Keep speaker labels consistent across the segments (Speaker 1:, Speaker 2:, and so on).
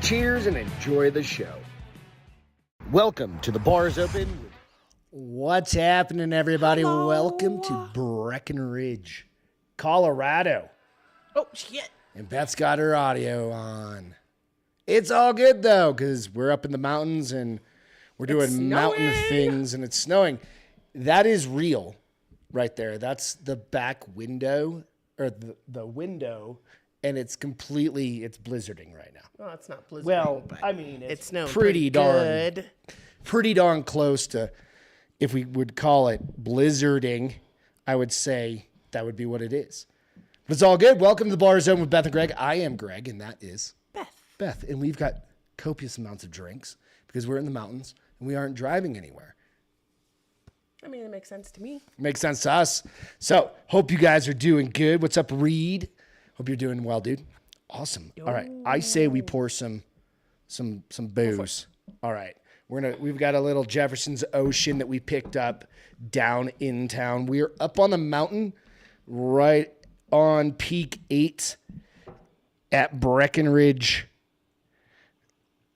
Speaker 1: cheers and enjoy the show. Welcome to the Bars Open. What's happening, everybody?
Speaker 2: Hello.
Speaker 1: Welcome to Breckenridge, Colorado.
Speaker 2: Oh, shit.
Speaker 1: And Beth's got her audio on. It's all good, though, because we're up in the mountains and we're doing mountain things and it's snowing. That is real right there. That's the back window, or the window, and it's blizzarding right now.
Speaker 2: Well, it's not blizzarding.
Speaker 1: Well, I mean, it's
Speaker 2: snowing
Speaker 1: pretty
Speaker 2: good.
Speaker 1: darn close to, if we would call it blizzarding, I would say that would be what it is. But it's all good. Welcome to the Bar Zone with Beth and Greg. I am Greg, and that is Beth. And we've got copious amounts of drinks because we're in the mountains and we aren't driving anywhere.
Speaker 2: I mean, it makes sense to me.
Speaker 1: Makes sense to us. So, hope you guys are doing good. What's up, Reed? Hope you're doing well, dude. Awesome. All right. I say we pour some booze. All right. We've got a little Jefferson's Ocean that we picked up down in town. We're up on the mountain right on Peak 8 at Breckenridge.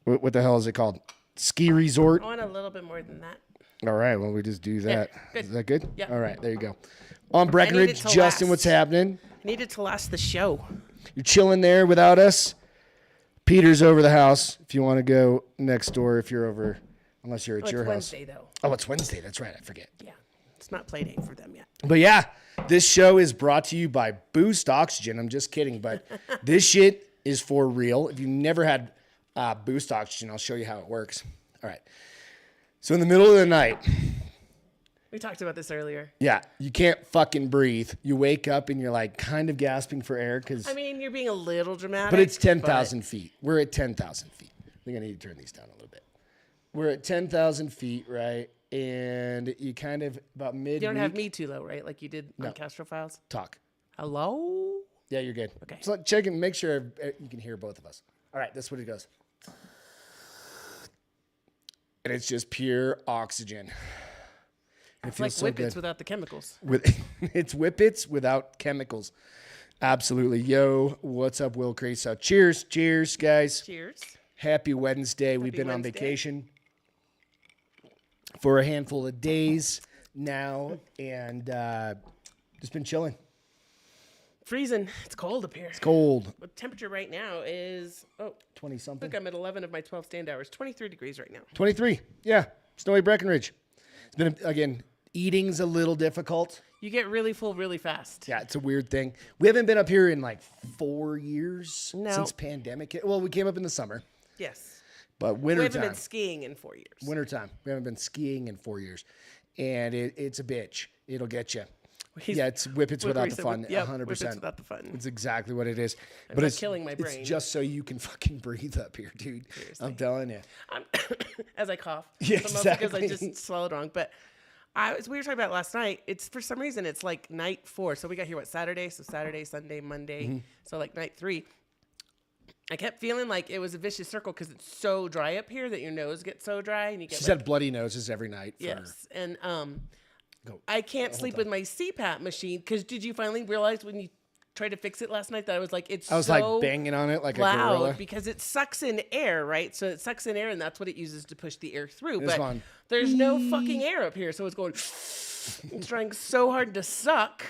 Speaker 1: What the hell is it called? Ski resort?
Speaker 2: I want a little bit more than that.
Speaker 1: All right. Well, we just do that.
Speaker 2: Good.
Speaker 1: Is that good?
Speaker 2: Yeah.
Speaker 1: All right. There you go. On Breckenridge, Justin, what's happening?
Speaker 2: I needed to last the show.
Speaker 1: You're chilling there without us. Peter's over the house. If you want to go next door, if you're over, unless you're at your house.
Speaker 2: It's Wednesday, though.
Speaker 1: Oh, it's Wednesday. That's right. I forget.
Speaker 2: Yeah. It's not play date for them yet.
Speaker 1: But yeah, this show is brought to you by Boost Oxygen. I'm just kidding, but this shit is for real. If you've never had Boost Oxygen, I'll show you how it works. All right. So in the middle of the night.
Speaker 2: We talked about this earlier.
Speaker 1: Yeah, you can't fucking breathe. You wake up and you're like kind of gasping for air because.
Speaker 2: I mean, you're being a little dramatic.
Speaker 1: But it's 10,000 feet. We're at 10,000 feet. I think I need to turn these down a little bit. We're at 10,000 feet, right? And you kind of about midweek.
Speaker 2: You don't have me too low, right? Like you did on Castro Files?
Speaker 1: Talk.
Speaker 2: Hello?
Speaker 1: Yeah, you're good.
Speaker 2: Okay.
Speaker 1: So check and make sure you can hear both of us. All right, that's what it goes. And it's just pure oxygen.
Speaker 2: It's like Whippets without the chemicals.
Speaker 1: It's Whippets without chemicals. Absolutely. Yo, what's up, Will Creaso? Cheers. Cheers, guys.
Speaker 2: Cheers.
Speaker 1: Happy Wednesday. We've been on vacation for a handful of days now and just been chilling.
Speaker 2: Freezing. It's cold up here.
Speaker 1: It's cold.
Speaker 2: The temperature right now is
Speaker 1: 20-something.
Speaker 2: Look, I'm at 11 of my 12 stand hours. 23 degrees right now.
Speaker 1: 23. Yeah. Snowy Breckenridge. It's been, again, eating's a little difficult.
Speaker 2: You get really full really fast.
Speaker 1: Yeah, it's a weird thing. We haven't been up here in like 4 years since pandemic. Well, we came up in the summer.
Speaker 2: Yes.
Speaker 1: But wintertime.
Speaker 2: We haven't been skiing in 4 years.
Speaker 1: Wintertime. We haven't been skiing in 4 years. And it's a bitch. It'll get you. Yeah, it's Whippets without the fun, 100%.
Speaker 2: Whippets without the fun.
Speaker 1: It's exactly what it is.
Speaker 2: But it's killing my brain.
Speaker 1: It's just so you can fucking breathe up here, dude. Seriously. I'm telling you.
Speaker 2: As I cough.
Speaker 1: Yeah, exactly.
Speaker 2: Because I just swallowed wrong. But we were talking about it last night. It's for some reason, it's like night 4. So we got here, Saturday? So Saturday, Sunday, Monday. Mm-hmm. So like night 3. I kept feeling like it was a vicious circle because it's so dry up here that your nose gets so dry. And you get
Speaker 1: She's had bloody noses every night.
Speaker 2: Yes. And I can't sleep with my CPAP machine because did you finally realize when you tried to fix it last night that I was like, I was
Speaker 1: like banging on it like
Speaker 2: loud
Speaker 1: a gorilla
Speaker 2: because it sucks in air, right? So it sucks in air and that's what it uses to push the air through.
Speaker 1: It's
Speaker 2: but there's no fucking air up here, so it's going. It's trying so hard to suck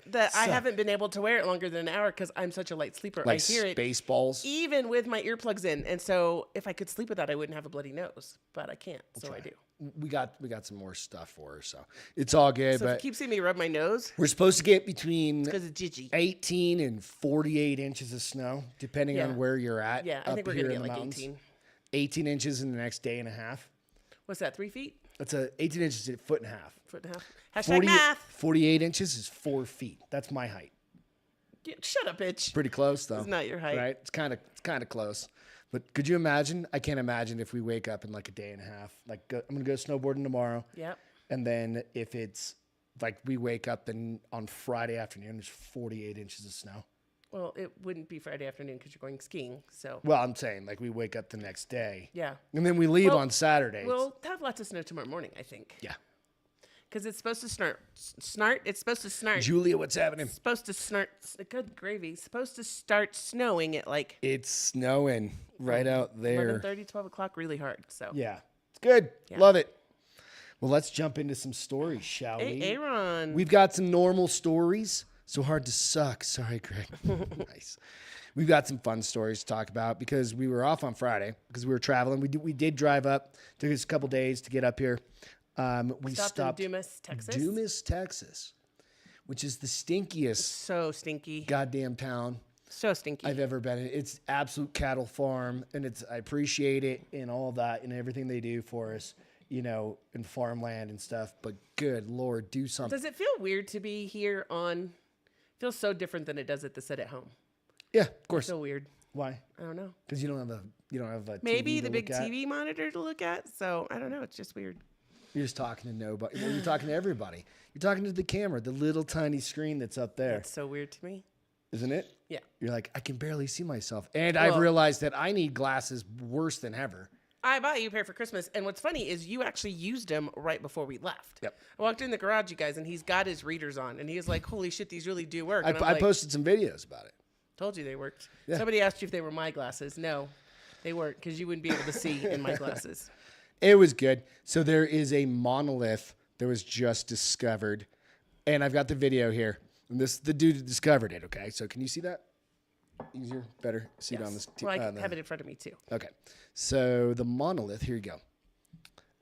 Speaker 2: that I haven't been able to wear it longer than an hour because I'm such a light sleeper.
Speaker 1: Like
Speaker 2: I hear it
Speaker 1: Spaceballs.
Speaker 2: even with my earplugs in, and so if I could sleep with that, I wouldn't have a bloody nose, but I can't, so I do.
Speaker 1: We got some more stuff for her, so it's all good.
Speaker 2: So
Speaker 1: but
Speaker 2: if you keep seeing me rub my nose,
Speaker 1: we're supposed to get between
Speaker 2: 18
Speaker 1: and 48 inches of snow, depending on where you're at.
Speaker 2: Yeah, I think we're gonna get like 18.
Speaker 1: 18 inches in the next day and a half.
Speaker 2: What's that? 3 feet?
Speaker 1: That's 18 inches, a foot and a half.
Speaker 2: Foot and a half. Hashtag math.
Speaker 1: 48 inches is 4 feet. That's my height.
Speaker 2: Yeah, shut up, bitch.
Speaker 1: Pretty close though.
Speaker 2: It's not your height,
Speaker 1: right? It's kind of close. But could you imagine? I can't imagine if we wake up in like a day and a half. Like I'm gonna go snowboarding tomorrow.
Speaker 2: Yep.
Speaker 1: And then if it's like we wake up and on Friday afternoon, there's 48 inches of snow.
Speaker 2: Well, it wouldn't be Friday afternoon because you're going skiing. So.
Speaker 1: Well, I'm saying like we wake up the next day.
Speaker 2: Yeah.
Speaker 1: And then we leave on Saturday.
Speaker 2: We'll have lots of snow tomorrow morning, I think.
Speaker 1: Yeah.
Speaker 2: Because it's supposed to snart. It's supposed to snart.
Speaker 1: Julia, what's happening?
Speaker 2: It's supposed to snart. Good gravy. It's supposed to start snowing at like
Speaker 1: It's snowing right out there.
Speaker 2: 11:30, 12 o'clock, really hard. So
Speaker 1: Yeah. It's good.
Speaker 2: Yeah.
Speaker 1: Love it. Well, let's jump into some stories, shall we?
Speaker 2: Hey, Aaron.
Speaker 1: We've got some normal stories. So hard to suck. Sorry, Greg. Nice. We've got some fun stories to talk about because we were off on Friday because we were traveling. We did drive up. Took us a couple days to get up here. We stopped
Speaker 2: in Dumas, Texas.
Speaker 1: Dumas, Texas, which is the stinkiest
Speaker 2: So stinky.
Speaker 1: goddamn town
Speaker 2: So stinky.
Speaker 1: I've ever been in. It's absolute cattle farm, and I appreciate it and all that and everything they do for us, you know, in farmland and stuff. But good Lord, do something.
Speaker 2: Does it feel weird to be here on? Feels so different than it does at the set at home.
Speaker 1: Yeah, of course.
Speaker 2: So weird.
Speaker 1: Why?
Speaker 2: I don't know.
Speaker 1: Because you don't have a
Speaker 2: Maybe
Speaker 1: TV
Speaker 2: the
Speaker 1: to
Speaker 2: big
Speaker 1: look at.
Speaker 2: TV monitor to look at. So I don't know. It's just weird.
Speaker 1: You're just talking to nobody. Well, you're talking to everybody. You're talking to the camera, the little tiny screen that's up there,
Speaker 2: It's so weird to me.
Speaker 1: isn't it?
Speaker 2: Yeah.
Speaker 1: You're like, I can barely see myself. And I've
Speaker 2: Well-
Speaker 1: realized that I need glasses worse than ever.
Speaker 2: I bought you a pair for Christmas, and what's funny is you actually used them right before we left.
Speaker 1: Yep.
Speaker 2: I walked in the garage, you guys, and he's got his readers on, and he was like, "Holy shit, these really do work." And I'm
Speaker 1: I
Speaker 2: like,
Speaker 1: posted some videos about it.
Speaker 2: Told you they worked.
Speaker 1: Yeah.
Speaker 2: Somebody asked you if they were my glasses. No, they weren't, because you wouldn't be able to see in my glasses.
Speaker 1: It was good. So there is a monolith that was just discovered, and I've got the video here. And this the dude who discovered it. Okay, so can you see that? Easier, better. See it on this.
Speaker 2: Well, I have it in front of me too.
Speaker 1: Okay, so the monolith. Here you go.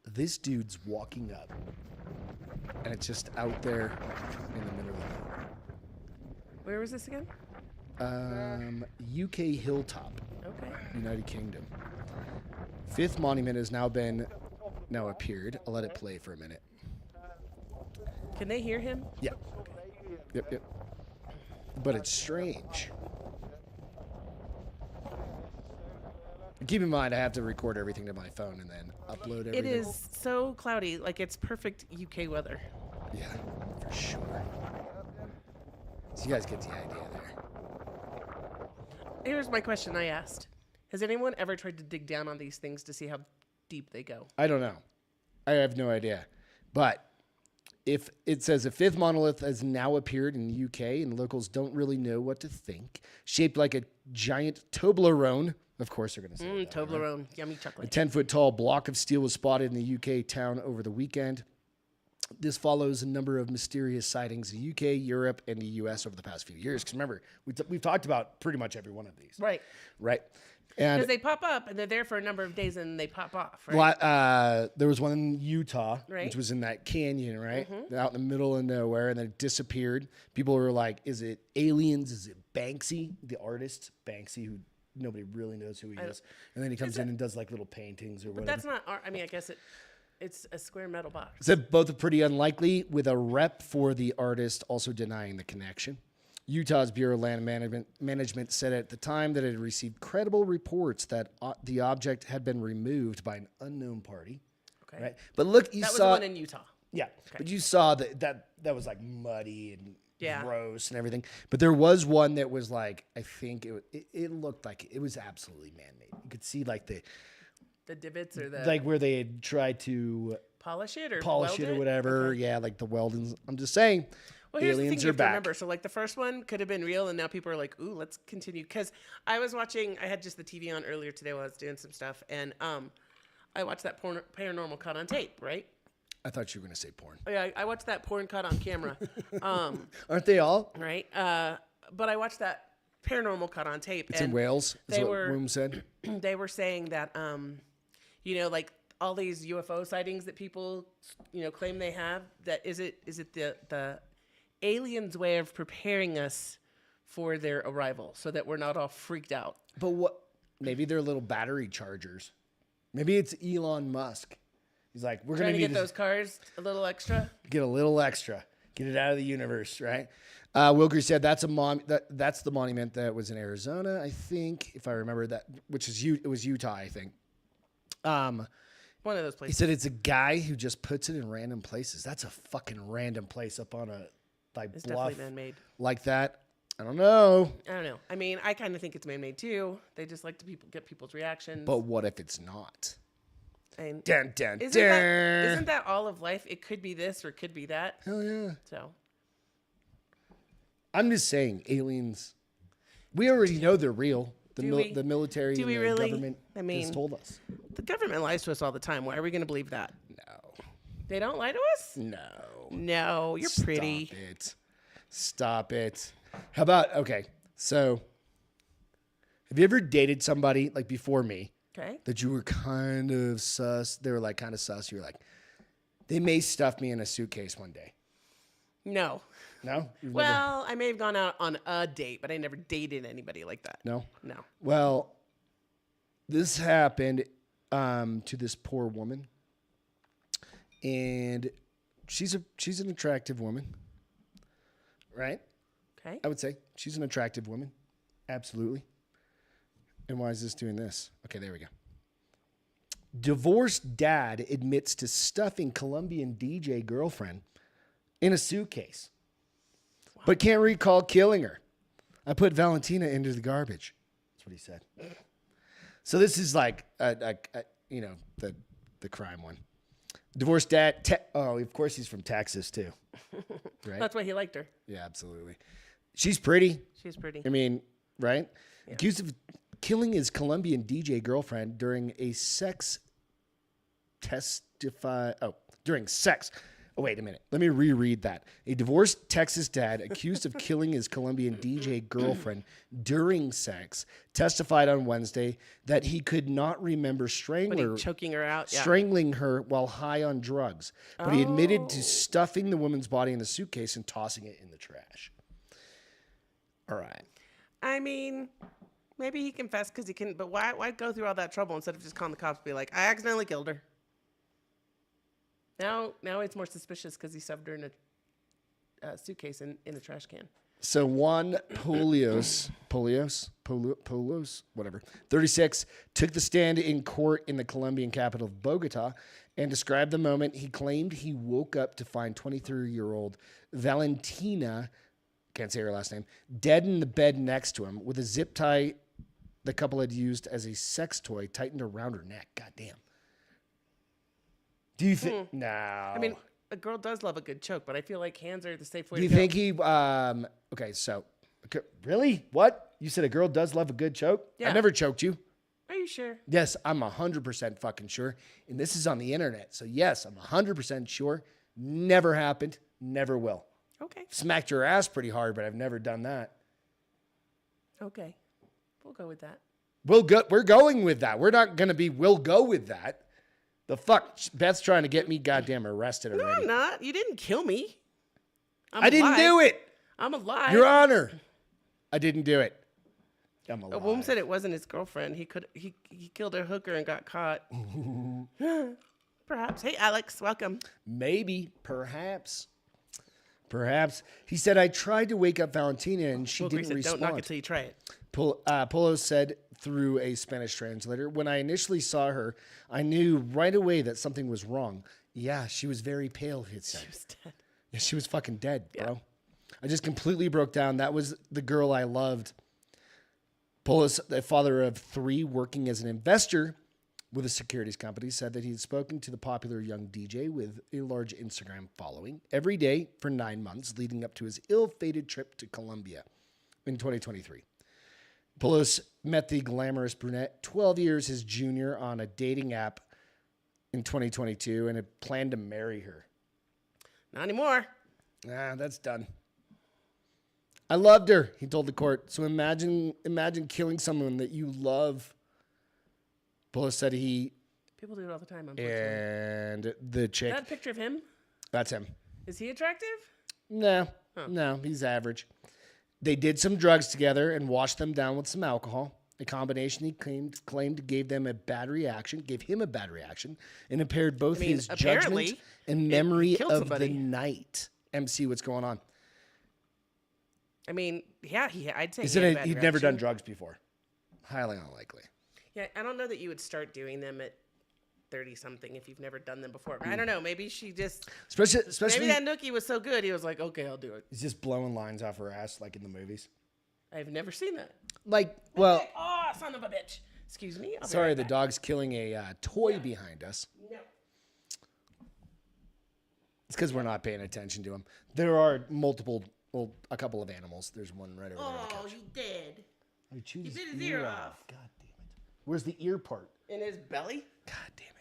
Speaker 1: This dude's walking up, and it's just out there in the middle of nowhere.
Speaker 2: Where was this again?
Speaker 1: UK hilltop,
Speaker 2: Okay.
Speaker 1: United Kingdom. Fifth monument has now appeared. I'll let it play for a minute.
Speaker 2: Can they hear him?
Speaker 1: Yeah. Yep. But it's strange. Keep in mind, I have to record everything to my phone and then upload everything.
Speaker 2: It is so cloudy, like it's perfect UK weather.
Speaker 1: Yeah, for sure. So you guys get the idea there.
Speaker 2: Here's my question I asked. Has anyone ever tried to dig down on these things to see how deep they go?
Speaker 1: I don't know. I have no idea. But if it says a fifth monolith has now appeared in the UK and locals don't really know what to think, shaped like a giant Toblerone. Of course they're going to say that, right?
Speaker 2: Toblerone, yummy
Speaker 1: A
Speaker 2: chocolate.
Speaker 1: 10-foot tall block of steel was spotted in the UK town over the weekend. This follows a number of mysterious sightings in the UK, Europe, and the US over the past few years. Because remember, we've talked about pretty much every one of these.
Speaker 2: Right.
Speaker 1: Right. And
Speaker 2: Because they pop up and they're there for a number of days and they pop off, right?
Speaker 1: there was one in Utah,
Speaker 2: Right.
Speaker 1: which was in that canyon, right? Out in the middle of nowhere, and then it disappeared. People were like, is it aliens? Is it Banksy, the artist? Banksy, who nobody really knows who he is. And then he comes in and does like little paintings or whatever.
Speaker 2: That's not art. I mean, I guess it's a square metal box.
Speaker 1: Said both are pretty unlikely, with a rep for the artist also denying the connection. Utah's Bureau of Land Management said at the time that it had received credible reports that the object had been removed by an unknown party.
Speaker 2: Okay.
Speaker 1: Right, but look, you
Speaker 2: That was
Speaker 1: saw
Speaker 2: the one in Utah.
Speaker 1: yeah, but you saw that was like muddy and
Speaker 2: Yeah.
Speaker 1: gross and everything. But there was one that was like, I think it looked like it was absolutely man-made. You could see like the
Speaker 2: divots or the
Speaker 1: like where they had tried to
Speaker 2: polish it or
Speaker 1: polish
Speaker 2: weld
Speaker 1: it or whatever.
Speaker 2: Okay.
Speaker 1: Yeah, like the weldings. I'm just saying.
Speaker 2: Well, here's the thing
Speaker 1: aliens
Speaker 2: you
Speaker 1: are
Speaker 2: have to
Speaker 1: back.
Speaker 2: remember. So, like, the first one could have been real, and now people are like, ooh, let's continue. Because I was watching, I had just the TV on earlier today while I was doing some stuff, and I watched that paranormal caught on tape, right?
Speaker 1: I thought you were gonna say porn.
Speaker 2: Oh, yeah, I watched that porn caught on camera,
Speaker 1: Aren't they all?
Speaker 2: right? But I watched that paranormal caught on tape.
Speaker 1: It's
Speaker 2: and
Speaker 1: in Wales. Is
Speaker 2: they
Speaker 1: what
Speaker 2: were-
Speaker 1: Room said.
Speaker 2: they were saying that, you know, like all these UFO sightings that people, you know, claim they have, that is it the aliens' way of preparing us for their arrival so that we're not all freaked out?
Speaker 1: But what? Maybe they're little battery chargers. Maybe it's Elon Musk. He's like, we're
Speaker 2: Trying
Speaker 1: gonna
Speaker 2: to
Speaker 1: need
Speaker 2: get those cars a little extra.
Speaker 1: get a little extra, get it out of the universe, right? Wilker said that's that's the monument that was in Arizona, I think, if I remember that, which is it was Utah, I think.
Speaker 2: One of those
Speaker 1: He
Speaker 2: places.
Speaker 1: said it's a guy who just puts it in random places. That's a fucking random place up on a like
Speaker 2: It's
Speaker 1: bluff
Speaker 2: definitely man-made.
Speaker 1: like that. I don't know.
Speaker 2: I don't know. I mean, I kind of think it's man-made too. They just like to get people's reactions.
Speaker 1: But what if it's not?
Speaker 2: And
Speaker 1: Dun, dun,
Speaker 2: isn't that all of life? It could be this or it could be that.
Speaker 1: Hell yeah.
Speaker 2: So
Speaker 1: I'm just saying, aliens. We already know they're real. The military and the
Speaker 2: really?
Speaker 1: government has told us.
Speaker 2: The government lies to us all the time. Why are we going to believe that?
Speaker 1: No.
Speaker 2: They don't lie to us?
Speaker 1: No.
Speaker 2: No, you're pretty.
Speaker 1: Stop it. How about, okay, so have you ever dated somebody like before me?
Speaker 2: Okay.
Speaker 1: That you were kind of sus? They were like kind of sus. You were like, they may stuff me in a suitcase one day.
Speaker 2: No.
Speaker 1: No?
Speaker 2: Well, I may have gone out on a date, but I never dated anybody like that.
Speaker 1: No?
Speaker 2: No.
Speaker 1: Well, this happened to this poor woman. And she's an attractive woman. Right?
Speaker 2: Okay.
Speaker 1: I would say she's an attractive woman. Absolutely. And why is this doing this? Okay, there we go. Divorced dad admits to stuffing Colombian DJ girlfriend in a suitcase, but can't recall killing her. I put Valentina into the garbage. That's what he said. So this is like, the crime one. Divorced dad. Of course he's from Texas too. Right?
Speaker 2: That's why he liked her.
Speaker 1: Yeah, absolutely. She's pretty.
Speaker 2: She's pretty.
Speaker 1: I mean, right? Yeah. Accused of killing his Colombian DJ girlfriend during sex. Oh, wait a minute. Let me reread that. A divorced Texas dad accused of killing his Colombian DJ girlfriend during sex testified on Wednesday that he could not remember
Speaker 2: choking her out,
Speaker 1: strangling her while high on drugs. But he admitted to stuffing the woman's body in the suitcase and tossing it in the trash. All right.
Speaker 2: I mean, maybe he confessed because he couldn't, but why go through all that trouble instead of just calling the cops and be like, I accidentally killed her? Now it's more suspicious because he shoved her in a suitcase in a trash can.
Speaker 1: So Juan Polios, whatever, 36, took the stand in court in the Colombian capital of Bogota and described the moment he claimed he woke up to find 23-year-old Valentina, can't say her last name, dead in the bed next to him with a zip tie the couple had used as a sex toy tightened around her neck. Goddamn. Do you think? No.
Speaker 2: I mean, a girl does love a good choke, but I feel like hands are the safe way
Speaker 1: to go. Do you think he? Okay, so really, what you said? A girl does love a good choke. Yeah. I never choked you.
Speaker 2: Are you sure?
Speaker 1: Yes, I'm 100% fucking sure. And this is on the internet, so yes, I'm 100% sure. Never happened. Never will.
Speaker 2: Okay.
Speaker 1: Smacked your ass pretty hard, but I've never done that.
Speaker 2: Okay, we'll go with that.
Speaker 1: We're going with that. We're not gonna be. We'll go with that. The fuck? Beth's trying to get me goddamn arrested already.
Speaker 2: No, I'm not. You didn't kill me.
Speaker 1: I didn't do it.
Speaker 2: I'm alive.
Speaker 1: Your Honor. I didn't do it. I'm alive.
Speaker 2: A woman said it wasn't his girlfriend. He killed a hooker and got caught. Perhaps. Hey, Alex, welcome.
Speaker 1: Maybe. Perhaps. He said, I tried to wake up Valentina and she didn't respond.
Speaker 2: Don't knock it till you try it.
Speaker 1: Polo said through a Spanish translator, when I initially saw her, I knew right away that something was wrong. Yeah, she was very pale, he said.
Speaker 2: She was dead.
Speaker 1: Yeah, she was fucking dead, bro. Yeah. I just completely broke down. That was the girl I loved. Polo's the father of 3 working as an investor with a securities company, said that he had spoken to the popular young DJ with a large Instagram following every day for 9 months leading up to his ill-fated trip to Colombia in 2023. Polos met the glamorous brunette 12 years his junior on a dating app in 2022 and had planned to marry her.
Speaker 2: Not anymore.
Speaker 1: Nah, that's done. I loved her, he told the court. So imagine killing someone that you love. Polos said
Speaker 2: People do it all the time, unfortunately.
Speaker 1: And the chick.
Speaker 2: That picture of him?
Speaker 1: That's him.
Speaker 2: Is he attractive?
Speaker 1: No. Oh. No, he's average. They did some drugs together and washed them down with some alcohol. A combination he claimed gave him a bad reaction, and impaired both his judgment and memory of the night. MC, what's going on?
Speaker 2: I mean, yeah, I'd say
Speaker 1: he'd never done drugs before. Highly unlikely.
Speaker 2: Yeah, I don't know that you would start doing them at 30-something if you've never done them before. I don't know. Maybe she just... Especially maybe that nookie was so good, he was like, okay, I'll do it.
Speaker 1: He's just blowing lines off her ass like in the movies.
Speaker 2: I've never seen that.
Speaker 1: Oh,
Speaker 2: son of a bitch. Excuse me. I'll be
Speaker 1: Sorry,
Speaker 2: right
Speaker 1: the
Speaker 2: back.
Speaker 1: dog's killing a toy behind us.
Speaker 2: No.
Speaker 1: It's because we're not paying attention to him. There are a couple of animals. There's one right over there on the
Speaker 2: Oh,
Speaker 1: couch.
Speaker 2: he did.
Speaker 1: He chewed
Speaker 2: He
Speaker 1: his
Speaker 2: bit his ear off.
Speaker 1: God damn it. Where's the ear part?
Speaker 2: In his belly?
Speaker 1: God damn it.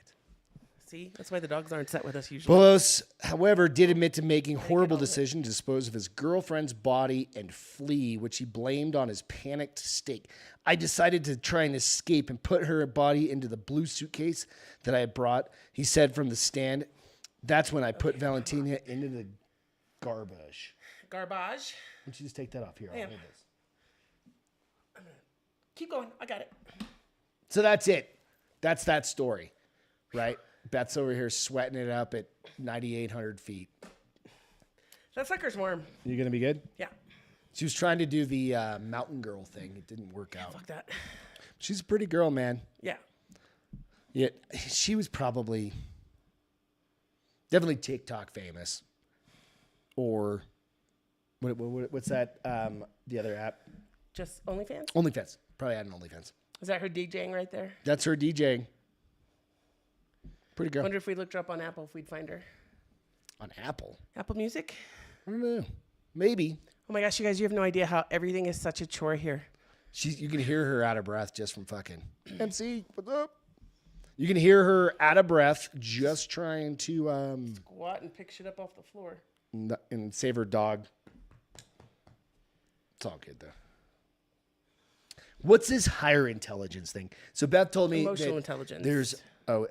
Speaker 2: See? That's why the dogs aren't set with us usually.
Speaker 1: Bolos, however, did admit to making horrible decision to dispose of his girlfriend's body and flee, which he blamed on his panicked state. I decided to try and escape and put her body into the blue suitcase that I had brought, he said from the stand. That's when I put Valentina into the garbage.
Speaker 2: Garbage.
Speaker 1: Why don't you just take that off here? I'll hold this.
Speaker 2: Keep going. I got it.
Speaker 1: So that's it. That's that story, right? Beth's over here sweating it up at 9,800 feet.
Speaker 2: That sucker's warm.
Speaker 1: You gonna be good?
Speaker 2: Yeah.
Speaker 1: She was trying to do the mountain girl thing. It didn't work out.
Speaker 2: Fuck that.
Speaker 1: She's a pretty girl, man.
Speaker 2: Yeah.
Speaker 1: Yeah, she was definitely TikTok famous, or what's that? The other app,
Speaker 2: Just OnlyFans?
Speaker 1: OnlyFans. Probably had an OnlyFans.
Speaker 2: Is that her DJing right there?
Speaker 1: That's her DJing. Pretty girl.
Speaker 2: Wonder if we looked her up on Apple if we'd find her.
Speaker 1: On Apple?
Speaker 2: Apple Music?
Speaker 1: I don't know. Maybe.
Speaker 2: Oh my gosh, you guys, you have no idea how everything is such a chore here.
Speaker 1: You can hear her out of breath just from fucking MC. What's up? You can hear her out of breath just trying to
Speaker 2: Squat and pick shit up off the floor.
Speaker 1: and save her dog. It's all good though. What's this higher intelligence thing? So Beth told me
Speaker 2: Emotional
Speaker 1: that
Speaker 2: intelligence.
Speaker 1: There's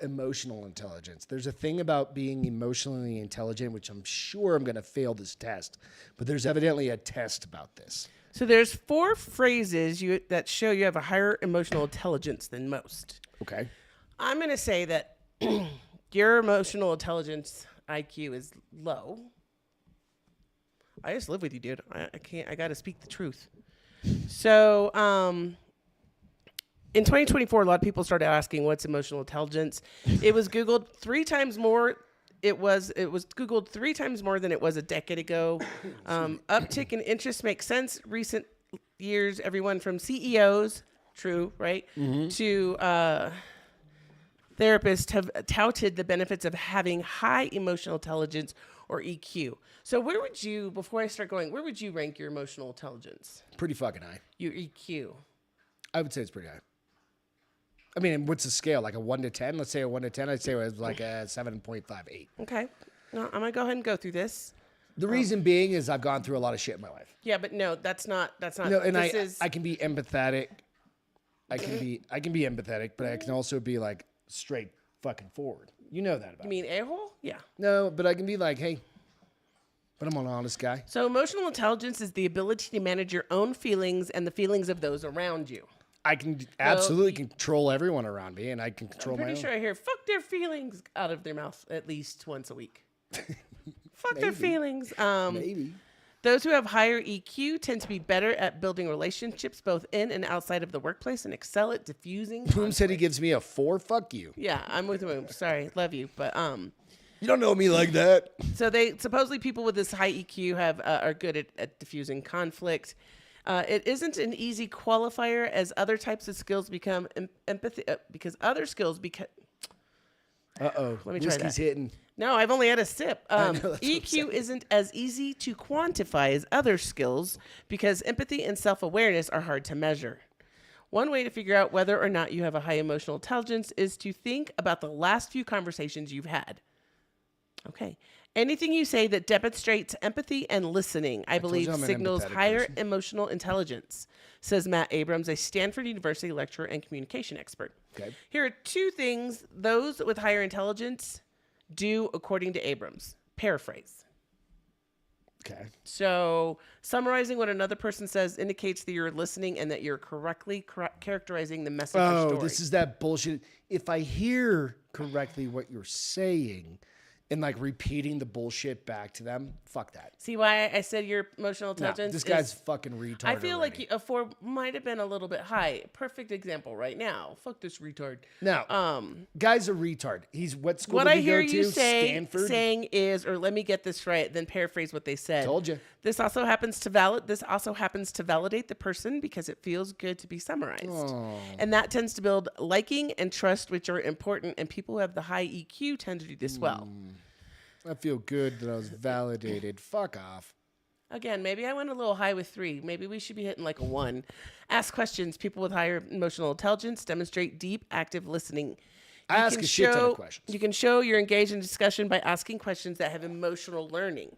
Speaker 1: emotional intelligence. There's a thing about being emotionally intelligent, which I'm sure I'm going to fail this test, but there's evidently a test about this.
Speaker 2: So there's 4 phrases that show you have a higher emotional intelligence than most.
Speaker 1: Okay.
Speaker 2: I'm going to say that your emotional intelligence IQ is low. I just live with you, dude. I can't. I got to speak the truth. So, in 2024, a lot of people started asking what's emotional intelligence. It was Googled 3 times more. It was Googled 3 times more than it was a decade ago. Uptick in interest makes sense. Recent years, everyone from CEOs, true, right, to therapists have touted the benefits of having high emotional intelligence or EQ. So where would you, before I start going, where would you rank your emotional intelligence?
Speaker 1: Pretty fucking high.
Speaker 2: Your EQ?
Speaker 1: I would say it's pretty high. I mean, what's the scale? Like a 1 to 10? Let's say a 1 to 10. I'd say it was like a 7.58.
Speaker 2: Okay. No, I'm going to go ahead and go through this.
Speaker 1: The reason being is I've gone through a lot of shit in my life.
Speaker 2: Yeah, but no, that's not.
Speaker 1: No, and
Speaker 2: this
Speaker 1: I can be empathetic. I can be empathetic, but I can also be like straight fucking forward. You know that about
Speaker 2: You
Speaker 1: me.
Speaker 2: mean a-hole? Yeah.
Speaker 1: No, but I can be like, hey, but I'm an honest guy.
Speaker 2: So emotional intelligence is the ability to manage your own feelings and the feelings of those around you.
Speaker 1: I can absolutely control everyone around me, and I can control
Speaker 2: I'm
Speaker 1: my
Speaker 2: pretty
Speaker 1: own.
Speaker 2: sure I hear "fuck their feelings" out of their mouth at least once a week. Fuck their feelings.
Speaker 1: Maybe.
Speaker 2: Those who have higher EQ tend to be better at building relationships both in and outside of the workplace and excel at diffusing.
Speaker 1: Boom said he gives me a 4. Fuck you.
Speaker 2: Yeah, I'm with Boom. Sorry, love you, but
Speaker 1: You don't know me like that.
Speaker 2: So they supposedly people with this high EQ have are good at diffusing conflict. It isn't an easy qualifier as other types of skills become empathy because other skills become.
Speaker 1: Uh-oh.
Speaker 2: Let me try
Speaker 1: Whiskey's
Speaker 2: that.
Speaker 1: hitting.
Speaker 2: No, I've only had a sip.
Speaker 1: know, that's what I'm
Speaker 2: EQ
Speaker 1: saying.
Speaker 2: isn't as easy to quantify as other skills because empathy and self-awareness are hard to measure. One way to figure out whether or not you have a high emotional intelligence is to think about the last few conversations you've had. Okay. Anything you say that demonstrates empathy and listening, I believe,
Speaker 1: you I'm an
Speaker 2: signals
Speaker 1: empathetic
Speaker 2: higher
Speaker 1: person.
Speaker 2: emotional intelligence, says Matt Abrams, a Stanford University lecturer and communication expert.
Speaker 1: Okay.
Speaker 2: Here are 2 things those with higher intelligence do according to Abrams. Paraphrase.
Speaker 1: Okay.
Speaker 2: So summarizing what another person says indicates that you're listening and that you're correctly characterizing the message or
Speaker 1: Oh,
Speaker 2: story.
Speaker 1: this is that bullshit. If I hear correctly what you're saying, and like repeating the bullshit back to them. Fuck that.
Speaker 2: See why I said your emotional
Speaker 1: No,
Speaker 2: intelligence?
Speaker 1: this guy's fucking retard.
Speaker 2: I feel
Speaker 1: already.
Speaker 2: like a 4 might have been a little bit high. Perfect example right now. Fuck this retard.
Speaker 1: No, guy's a retard. He's what school
Speaker 2: What
Speaker 1: did
Speaker 2: I
Speaker 1: he
Speaker 2: hear
Speaker 1: go to?
Speaker 2: you
Speaker 1: Stanford.
Speaker 2: saying is, or let me get this right, then paraphrase what they said.
Speaker 1: Told you.
Speaker 2: This also happens to validate the person because it feels good to be summarized.
Speaker 1: Oh.
Speaker 2: And that tends to build liking and trust, which are important, and people who have the high EQ tend to do this well.
Speaker 1: I feel good that I was validated. Fuck off.
Speaker 2: Again, maybe I went a little high with 3. Maybe we should be hitting like a 1. Ask questions. People with higher emotional intelligence demonstrate deep, active listening.
Speaker 1: I ask a shit ton of questions.
Speaker 2: You can show you're engaged in discussion by asking questions that have emotional learning.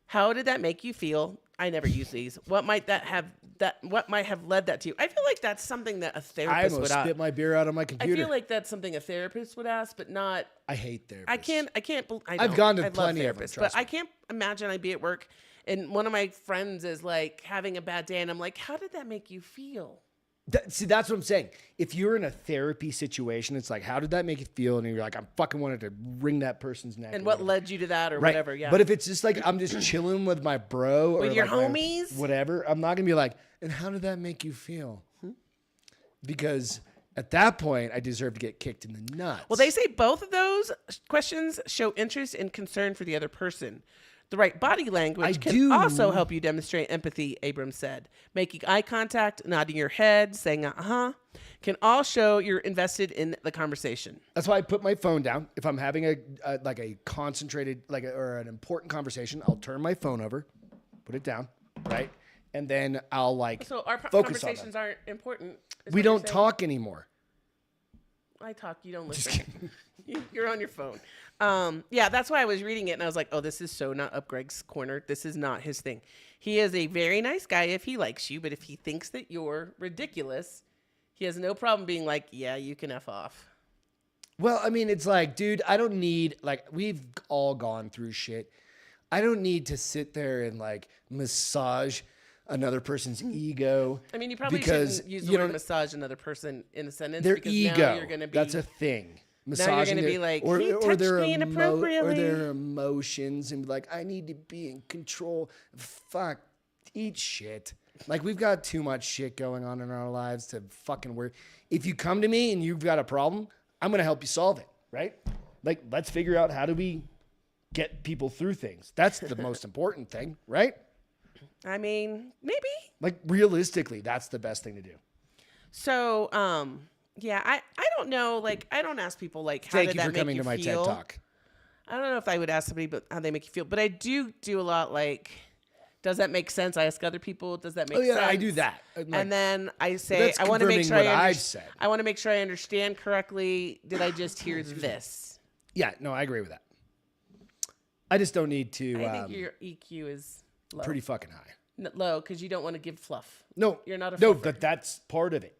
Speaker 2: How did that make you feel? I never use these. What might have led that to you? I feel like that's something that a
Speaker 1: I
Speaker 2: therapist
Speaker 1: almost
Speaker 2: would ask.
Speaker 1: spit my beer out on my
Speaker 2: I
Speaker 1: computer.
Speaker 2: feel like that's something a therapist would ask, but not.
Speaker 1: I hate therapists.
Speaker 2: I've
Speaker 1: gone to
Speaker 2: love
Speaker 1: plenty of them,
Speaker 2: therapists,
Speaker 1: trust
Speaker 2: but I
Speaker 1: me.
Speaker 2: can't imagine I'd be at work and one of my friends is like having a bad day, and I'm like, "How did that make you feel?"
Speaker 1: See, that's what I'm saying. If you're in a therapy situation, it's like, how did that make you feel? And you're like, I fucking wanted to wring that person's neck.
Speaker 2: And
Speaker 1: or
Speaker 2: what
Speaker 1: whatever.
Speaker 2: led you to that, or
Speaker 1: Right.
Speaker 2: whatever? Yeah.
Speaker 1: But if it's just like I'm just chilling with my bro or
Speaker 2: With your
Speaker 1: like my
Speaker 2: homies?
Speaker 1: whatever, I'm not gonna be like, and how did that make you feel? Because at that point, I deserve to get kicked in the nuts.
Speaker 2: Well, they say both of those questions show interest and concern for the other person. The right body language can also help you demonstrate empathy, Abrams said. Making eye contact, nodding your head, saying uh-huh, can all show you're invested in the conversation.
Speaker 1: That's why I put my phone down. If I'm having a concentrated or an important conversation, I'll turn my phone over, put it down, right, and then I'll
Speaker 2: So our
Speaker 1: focus on them.
Speaker 2: conversations aren't important. is
Speaker 1: We
Speaker 2: what you're
Speaker 1: don't
Speaker 2: saying?
Speaker 1: talk anymore.
Speaker 2: I talk, you don't listen. You're on your phone. Yeah, that's why I was reading it and I was like, oh, this is so not up Greg's corner. This is not his thing. He is a very nice guy if he likes you, but if he thinks that you're ridiculous, he has no problem being like, yeah, you can F off.
Speaker 1: Well, I mean, it's like, dude, I don't need, like, we've all gone through shit. I don't need to sit there and like massage another person's ego.
Speaker 2: I mean, you probably
Speaker 1: because
Speaker 2: shouldn't use the word massage another person in a sentence.
Speaker 1: their
Speaker 2: because
Speaker 1: ego.
Speaker 2: Now you're gonna be,
Speaker 1: That's a thing.
Speaker 2: Now you're going to be like, he touched me inappropriately.
Speaker 1: Or their emotions and be like, I need to be in control. Fuck, eat shit. Like, we've got too much shit going on in our lives to fucking worry. If you come to me and you've got a problem, I'm going to help you solve it, right? Like, let's figure out how do we get people through things. That's the most important thing, right?
Speaker 2: I mean, maybe.
Speaker 1: Like, realistically, that's the best thing to do.
Speaker 2: So, yeah, I don't know. Like, I don't ask people, like, how
Speaker 1: Thank
Speaker 2: did
Speaker 1: you
Speaker 2: that
Speaker 1: for
Speaker 2: make
Speaker 1: coming
Speaker 2: you
Speaker 1: to my
Speaker 2: feel?
Speaker 1: TED Talk.
Speaker 2: I don't know if I would ask somebody but how they make you feel, but I do a lot, like, does that make sense? I ask other people, does that make sense?
Speaker 1: I do that. Like,
Speaker 2: and then I say,
Speaker 1: that's
Speaker 2: I want to make sure
Speaker 1: confirming what I've said.
Speaker 2: I want to make sure I understand correctly. Did I just hear this?
Speaker 1: Yeah, no, I agree with that. I just don't need to.
Speaker 2: I think your EQ is low.
Speaker 1: Pretty fucking high.
Speaker 2: Low because you don't want to give fluff.
Speaker 1: No,
Speaker 2: You're not a
Speaker 1: no,
Speaker 2: fluffer.
Speaker 1: but that's part of it.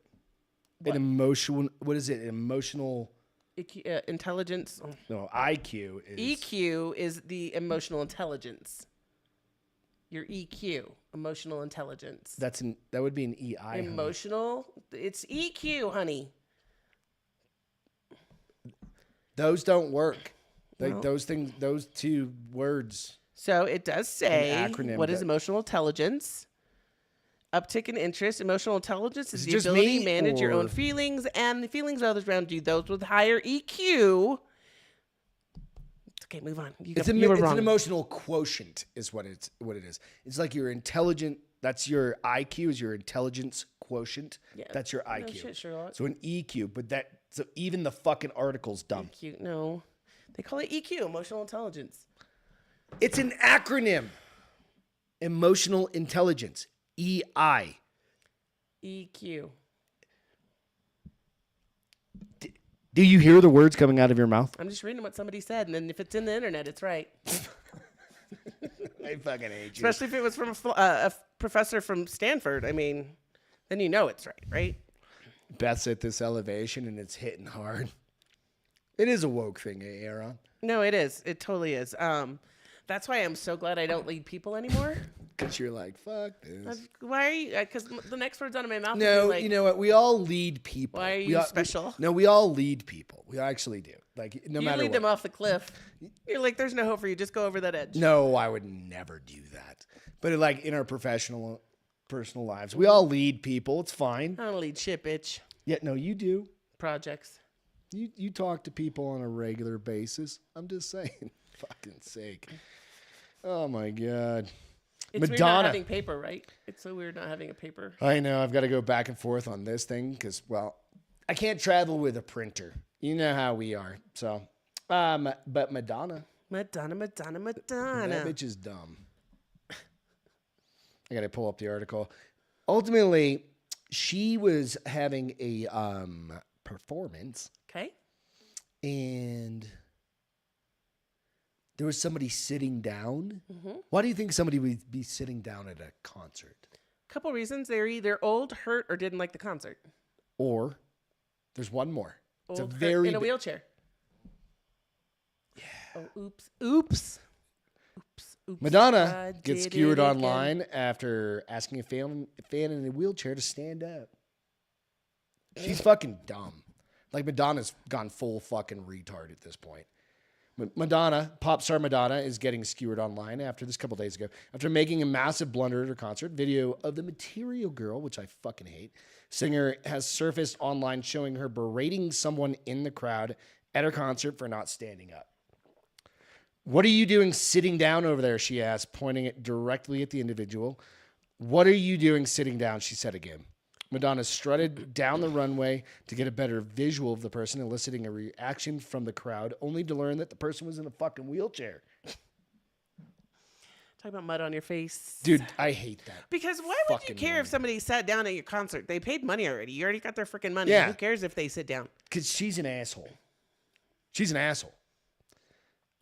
Speaker 1: An emotional. What is it? Emotional.
Speaker 2: EQ, intelligence.
Speaker 1: No, IQ is.
Speaker 2: EQ is the emotional intelligence. Your EQ, emotional intelligence.
Speaker 1: That would be an EI.
Speaker 2: Emotional. It's EQ, honey.
Speaker 1: Those don't work. Like
Speaker 2: No.
Speaker 1: those things. Those two words.
Speaker 2: So it does say
Speaker 1: An acronym
Speaker 2: what is
Speaker 1: that-
Speaker 2: emotional intelligence. Uptick in interest. Emotional intelligence is
Speaker 1: Is it
Speaker 2: the
Speaker 1: just
Speaker 2: ability
Speaker 1: me,
Speaker 2: to manage your own
Speaker 1: or-
Speaker 2: feelings and the feelings of others around you. Those with higher EQ. Okay, move on. You
Speaker 1: It's
Speaker 2: were
Speaker 1: an
Speaker 2: wrong.
Speaker 1: emotional quotient, is what it is. It's like your intelligent. That's your IQ. Is your intelligence quotient?
Speaker 2: Yeah.
Speaker 1: That's your
Speaker 2: No
Speaker 1: IQ.
Speaker 2: shit, Sherlock.
Speaker 1: So an EQ, but so even the fucking article's dumb.
Speaker 2: EQ. No, they call it EQ, emotional intelligence.
Speaker 1: It's an acronym. Emotional intelligence. EI.
Speaker 2: EQ.
Speaker 1: Do you hear the words coming out of your mouth?
Speaker 2: I'm just reading what somebody said, and then if it's in the internet, it's right.
Speaker 1: I fucking hate you.
Speaker 2: Especially if it was from a professor from Stanford. I mean, then you know it's right, right?
Speaker 1: Beth's at this elevation and it's hitting hard. It is a woke thing, Aaron?
Speaker 2: No, it is. It totally is. That's why I'm so glad I don't lead people anymore.
Speaker 1: Because you're like, fuck this.
Speaker 2: Why are you? Because the next words out of my mouth.
Speaker 1: No,
Speaker 2: Like,
Speaker 1: you know what? We all lead people.
Speaker 2: Why are
Speaker 1: We
Speaker 2: you
Speaker 1: all-
Speaker 2: special?
Speaker 1: No, we all lead people. We actually do. Like, no
Speaker 2: You
Speaker 1: matter
Speaker 2: lead
Speaker 1: what.
Speaker 2: them off the cliff. You're like, there's no hope for you. Just go over that edge.
Speaker 1: No, I would never do that. But like in our personal lives, we all lead people. It's fine.
Speaker 2: I don't lead shit, bitch.
Speaker 1: Yeah, no, you do.
Speaker 2: Projects.
Speaker 1: You talk to people on a regular basis. I'm just saying. Fucking sake. Oh my God.
Speaker 2: It's weird not having paper, right? It's so weird not having a paper.
Speaker 1: I know. I've got to go back and forth on this thing because, well, I can't travel with a printer. You know how we are. So, but Madonna.
Speaker 2: Madonna.
Speaker 1: That bitch is dumb. I got to pull up the article. Ultimately, she was having a performance.
Speaker 2: Okay.
Speaker 1: And there was somebody sitting down.
Speaker 2: Mm-hmm.
Speaker 1: Why do you think somebody would be sitting down at a concert?
Speaker 2: Couple reasons. They're either old, hurt, or didn't like the concert.
Speaker 1: Or there's one more. It's
Speaker 2: Old,
Speaker 1: a very
Speaker 2: hurt, in a wheelchair. Yeah. Oh, oops.
Speaker 1: Madonna
Speaker 2: I
Speaker 1: gets
Speaker 2: did
Speaker 1: skewered
Speaker 2: it
Speaker 1: online after asking a fan in a wheelchair to stand up. She's fucking dumb. Like, Madonna's gone full fucking retard at this point. Madonna, pop star Madonna, is getting skewered online after this couple days ago. After making a massive blunder at her concert, video of the Material Girl, which I fucking hate, singer has surfaced online showing her berating someone in the crowd at her concert for not standing up. What are you doing sitting down over there? She asked, pointing it directly at the individual. What are you doing sitting down? She said again. Madonna strutted down the runway to get a better visual of the person, eliciting a reaction from the crowd, only to learn that the person was in a fucking wheelchair.
Speaker 2: Talk about mud on your face.
Speaker 1: Dude, I hate that.
Speaker 2: Because why would you care if somebody sat down at your concert? They paid money already. You already got their freaking money.
Speaker 1: Yeah.
Speaker 2: Who cares if they sit down?
Speaker 1: Because she's an asshole. She's an asshole.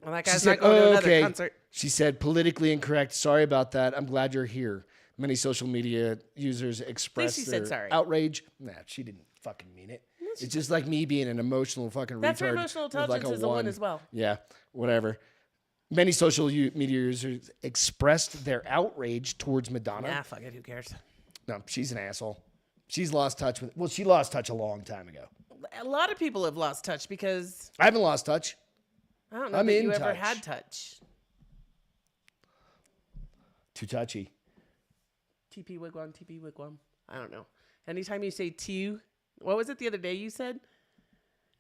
Speaker 2: Well, that guy's not going to another concert.
Speaker 1: She said, politically incorrect. Sorry about that. I'm glad you're here. Many social media users expressed their
Speaker 2: sorry.
Speaker 1: outrage. Nah, she didn't fucking mean it. It's just like me being an emotional fucking
Speaker 2: That's
Speaker 1: retard.
Speaker 2: her emotional
Speaker 1: with
Speaker 2: intelligence is a one as well.
Speaker 1: Yeah, whatever. Many social media users expressed their outrage towards Madonna.
Speaker 2: Nah, fuck it. Who cares?
Speaker 1: No, she's an asshole. She's lost touch with. Well, she lost touch a long time ago.
Speaker 2: A lot of people have lost touch because
Speaker 1: I haven't lost touch.
Speaker 2: I don't know
Speaker 1: I'm
Speaker 2: that
Speaker 1: in
Speaker 2: you ever
Speaker 1: touch.
Speaker 2: had touch.
Speaker 1: Too touchy.
Speaker 2: TP wigwam. I don't know. Anytime you say T, what was it the other day you said?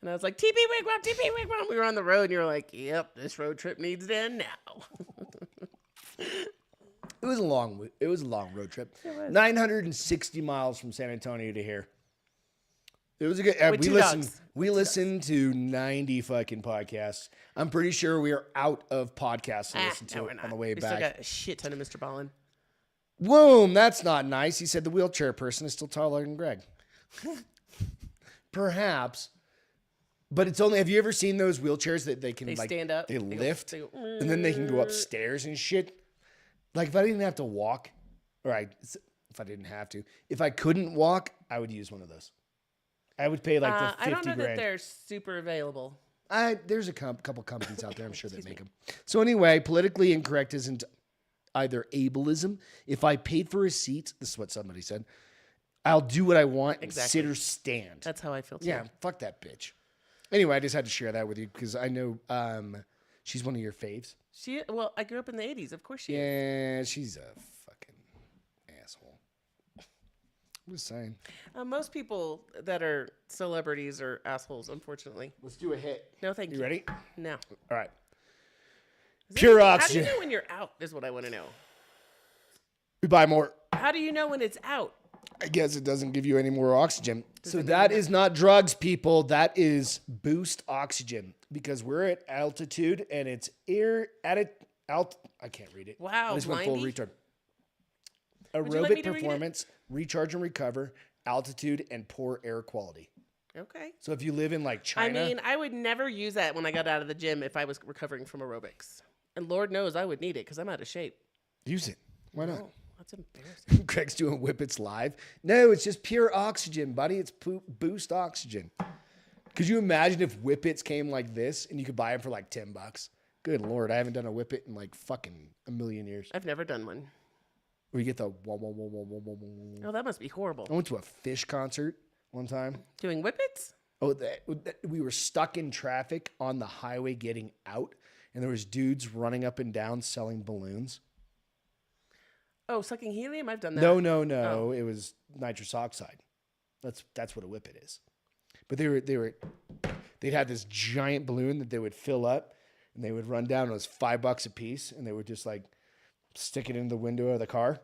Speaker 2: And I was like, TP wigwam. We were on the road and you were like, yep, this road trip needs to end now.
Speaker 1: It was a long road trip. 960 miles from San Antonio to here. It was a good.
Speaker 2: With
Speaker 1: We listened to 90 fucking podcasts. I'm pretty sure we are out of podcasts to listen to
Speaker 2: no, we're not.
Speaker 1: on the way
Speaker 2: we
Speaker 1: back.
Speaker 2: still got a shit ton of Mr. Ballin.
Speaker 1: Boom, that's not nice. He said the wheelchair person is still taller than Greg. Perhaps. But it's only, have you ever seen those wheelchairs that they can
Speaker 2: They
Speaker 1: like,
Speaker 2: stand up.
Speaker 1: they
Speaker 2: They go-
Speaker 1: lift,
Speaker 2: they go,
Speaker 1: and then they can go upstairs and shit? Like, if I didn't have to walk, if I didn't have to, if I couldn't walk, I would use one of those. I would pay like the 50
Speaker 2: I don't know that
Speaker 1: grand.
Speaker 2: they're super available.
Speaker 1: There's a couple companies out there, I'm sure that make them. So anyway, politically incorrect isn't either ableism. If I paid for a seat, this is what somebody said, I'll do what I want and sit or stand.
Speaker 2: That's how I feel too.
Speaker 1: Yeah, fuck that bitch. Anyway, I just had to share that with you because I know she's one of your faves.
Speaker 2: Well, I grew up in the 80s. Of course she is.
Speaker 1: Yeah, she's a fucking asshole. I'm just saying.
Speaker 2: Most people that are celebrities are assholes, unfortunately.
Speaker 1: Let's do a hit.
Speaker 2: No, thank you.
Speaker 1: You ready?
Speaker 2: No.
Speaker 1: All right. Pure
Speaker 2: How do
Speaker 1: oxygen.
Speaker 2: you know when you're out is what I want to know.
Speaker 1: We buy more.
Speaker 2: How do you know when it's out?
Speaker 1: I guess it doesn't give you any more oxygen. So that is not drugs, people. That is boost oxygen because we're at altitude and it's I can't read it.
Speaker 2: Wow,
Speaker 1: I just went full
Speaker 2: 90?
Speaker 1: retard.
Speaker 2: you like me
Speaker 1: Aerobic
Speaker 2: to read it?
Speaker 1: performance, recharge and recover, altitude, and poor air quality.
Speaker 2: Okay.
Speaker 1: So if you live in like China,
Speaker 2: I mean, I would never use that when I got out of the gym if I was recovering from aerobics. And Lord knows I would need it because I'm out of shape.
Speaker 1: use it. Why not?
Speaker 2: Oh, that's embarrassing.
Speaker 1: Greg's doing Whippets live. No, it's just pure oxygen, buddy. It's boost oxygen. Could you imagine if Whippets came like this and you could buy them for like $10? Good Lord, I haven't done a Whippet in like fucking a million years.
Speaker 2: I've never done one.
Speaker 1: where you get the wah, wah, wah, wah, wah, wah, wah.
Speaker 2: Oh, that must be horrible.
Speaker 1: I went to a fish concert one time.
Speaker 2: Doing whippets?
Speaker 1: Oh, we were stuck in traffic on the highway getting out, and there was dudes running up and down selling balloons.
Speaker 2: Oh, sucking helium? I've done that.
Speaker 1: No.
Speaker 2: Oh.
Speaker 1: It was nitrous oxide. That's what a whippet is. But they'd have this giant balloon that they would fill up, and they would run down. It was $5 a piece, and they would just like stick it in the window of the car.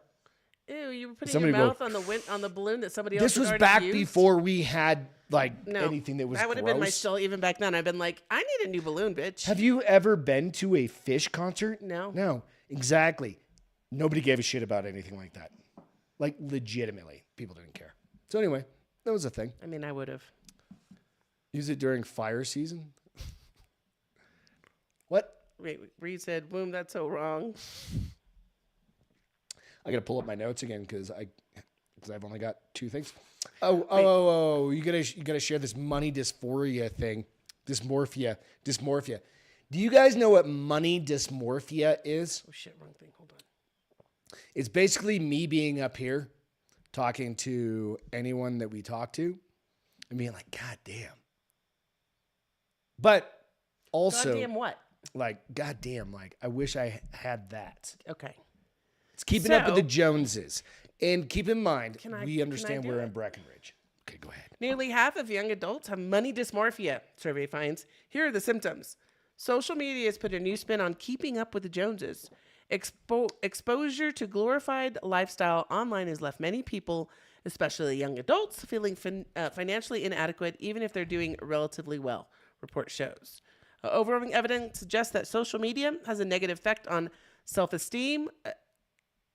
Speaker 2: Ew, you were putting
Speaker 1: Somebody
Speaker 2: your mouth on the balloon that somebody else
Speaker 1: This
Speaker 2: had
Speaker 1: was
Speaker 2: already
Speaker 1: back
Speaker 2: used?
Speaker 1: before we had anything that was
Speaker 2: That would have been my
Speaker 1: gross.
Speaker 2: still even back then. I've been like, I need a new balloon, bitch.
Speaker 1: Have you ever been to a fish concert?
Speaker 2: No.
Speaker 1: No, exactly. Nobody gave a shit about anything like that. Like, legitimately, people didn't care. So anyway, that was a thing.
Speaker 2: I mean, I would have.
Speaker 1: Use it during fire season? What?
Speaker 2: Wait, Reed said, boom, that's so wrong.
Speaker 1: I got to pull up my notes again because I've only got two things. Oh, you gotta share this money dysphoria thing. Dysmorphia. Do you guys know what money dysmorphia is?
Speaker 2: Oh, shit, wrong thing. Hold on.
Speaker 1: It's basically me being up here talking to anyone that we talk to and being like, God damn. But also,
Speaker 2: Goddamn what?
Speaker 1: like, God damn, like, I wish I had that.
Speaker 2: Okay.
Speaker 1: It's keeping up with
Speaker 2: So-
Speaker 1: the Joneses. And keep in mind,
Speaker 2: Can I
Speaker 1: we understand
Speaker 2: do
Speaker 1: we're
Speaker 2: it?
Speaker 1: in Breckenridge. Okay, go ahead.
Speaker 2: Nearly half of young adults have money dysmorphia, survey finds. Here are the symptoms. Social media has put a new spin on keeping up with the Joneses. Exposure to glorified lifestyle online has left many people, especially young adults, feeling financially inadequate, even if they're doing relatively well, report shows. Overwhelming evidence suggests that social media has a negative effect on self-esteem.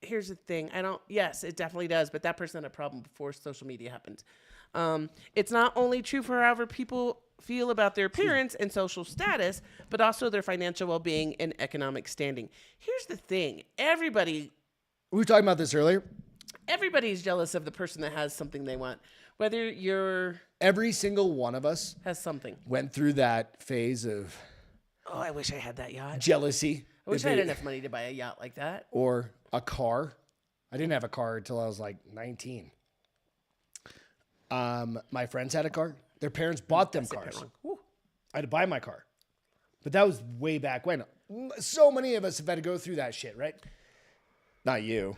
Speaker 2: Here's the thing. Yes, it definitely does, but that person had a problem before social media happened. It's not only true for however people feel about their appearance and social status, but also their financial well-being and economic standing. Here's the thing.
Speaker 1: We were talking about this earlier.
Speaker 2: Everybody's jealous of the person that has something they want. Whether you're
Speaker 1: Every single one of us
Speaker 2: has something.
Speaker 1: went through that phase of
Speaker 2: Oh, I wish I had that yacht.
Speaker 1: jealousy.
Speaker 2: I wish I had enough money to buy a yacht like that.
Speaker 1: Or a car. I didn't have a car until I was like 19. My friends had a car. Their parents bought them cars.
Speaker 2: Woo.
Speaker 1: I had to buy my car. But that was way back when. So many of us have had to go through that shit, right? Not you.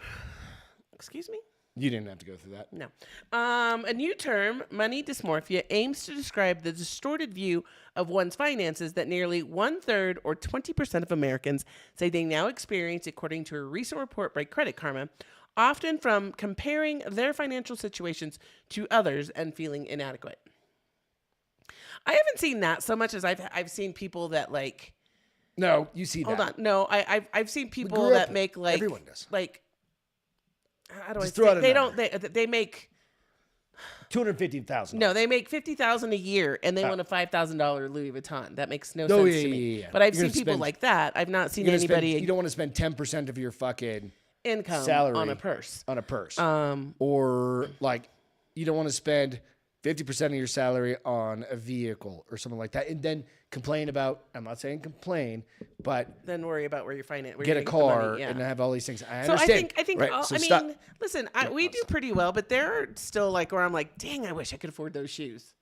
Speaker 2: Excuse me?
Speaker 1: You didn't have to go through that.
Speaker 2: No. A new term, money dysmorphia, aims to describe the distorted view of one's finances that nearly 1/3 or 20% of Americans say they now experience, according to a recent report by Credit Karma, often from comparing their financial situations to others and feeling inadequate. I haven't seen that so much as I've seen people that like.
Speaker 1: No, you see that.
Speaker 2: Hold on. No, I've seen people
Speaker 1: grew
Speaker 2: that
Speaker 1: up-
Speaker 2: make like.
Speaker 1: everyone does.
Speaker 2: Like. How do
Speaker 1: Just
Speaker 2: I
Speaker 1: throw
Speaker 2: say?
Speaker 1: out a
Speaker 2: They
Speaker 1: number.
Speaker 2: don't. They make.
Speaker 1: $250,000.
Speaker 2: No, they make $50,000 a year and they want a $5,000 Louis Vuitton. That makes no
Speaker 1: Oh,
Speaker 2: sense
Speaker 1: yeah,
Speaker 2: to me.
Speaker 1: yeah, yeah.
Speaker 2: But I've
Speaker 1: You're
Speaker 2: seen
Speaker 1: gonna
Speaker 2: people
Speaker 1: spend-
Speaker 2: like that. I've not seen
Speaker 1: You're gonna
Speaker 2: anybody
Speaker 1: you don't want to spend 10% of your fucking
Speaker 2: income
Speaker 1: salary
Speaker 2: on a purse.
Speaker 1: on a purse.
Speaker 2: Um,
Speaker 1: Or like you don't want to spend 50% of your salary on a vehicle or something like that. And then complain about, I'm not saying complain, but
Speaker 2: then worry about where you
Speaker 1: get a car and have all these things. I understand.
Speaker 2: I think.
Speaker 1: right?
Speaker 2: I
Speaker 1: So
Speaker 2: mean,
Speaker 1: stop.
Speaker 2: listen, we do pretty well, but there are still like where I'm like, dang, I wish I could afford those shoes.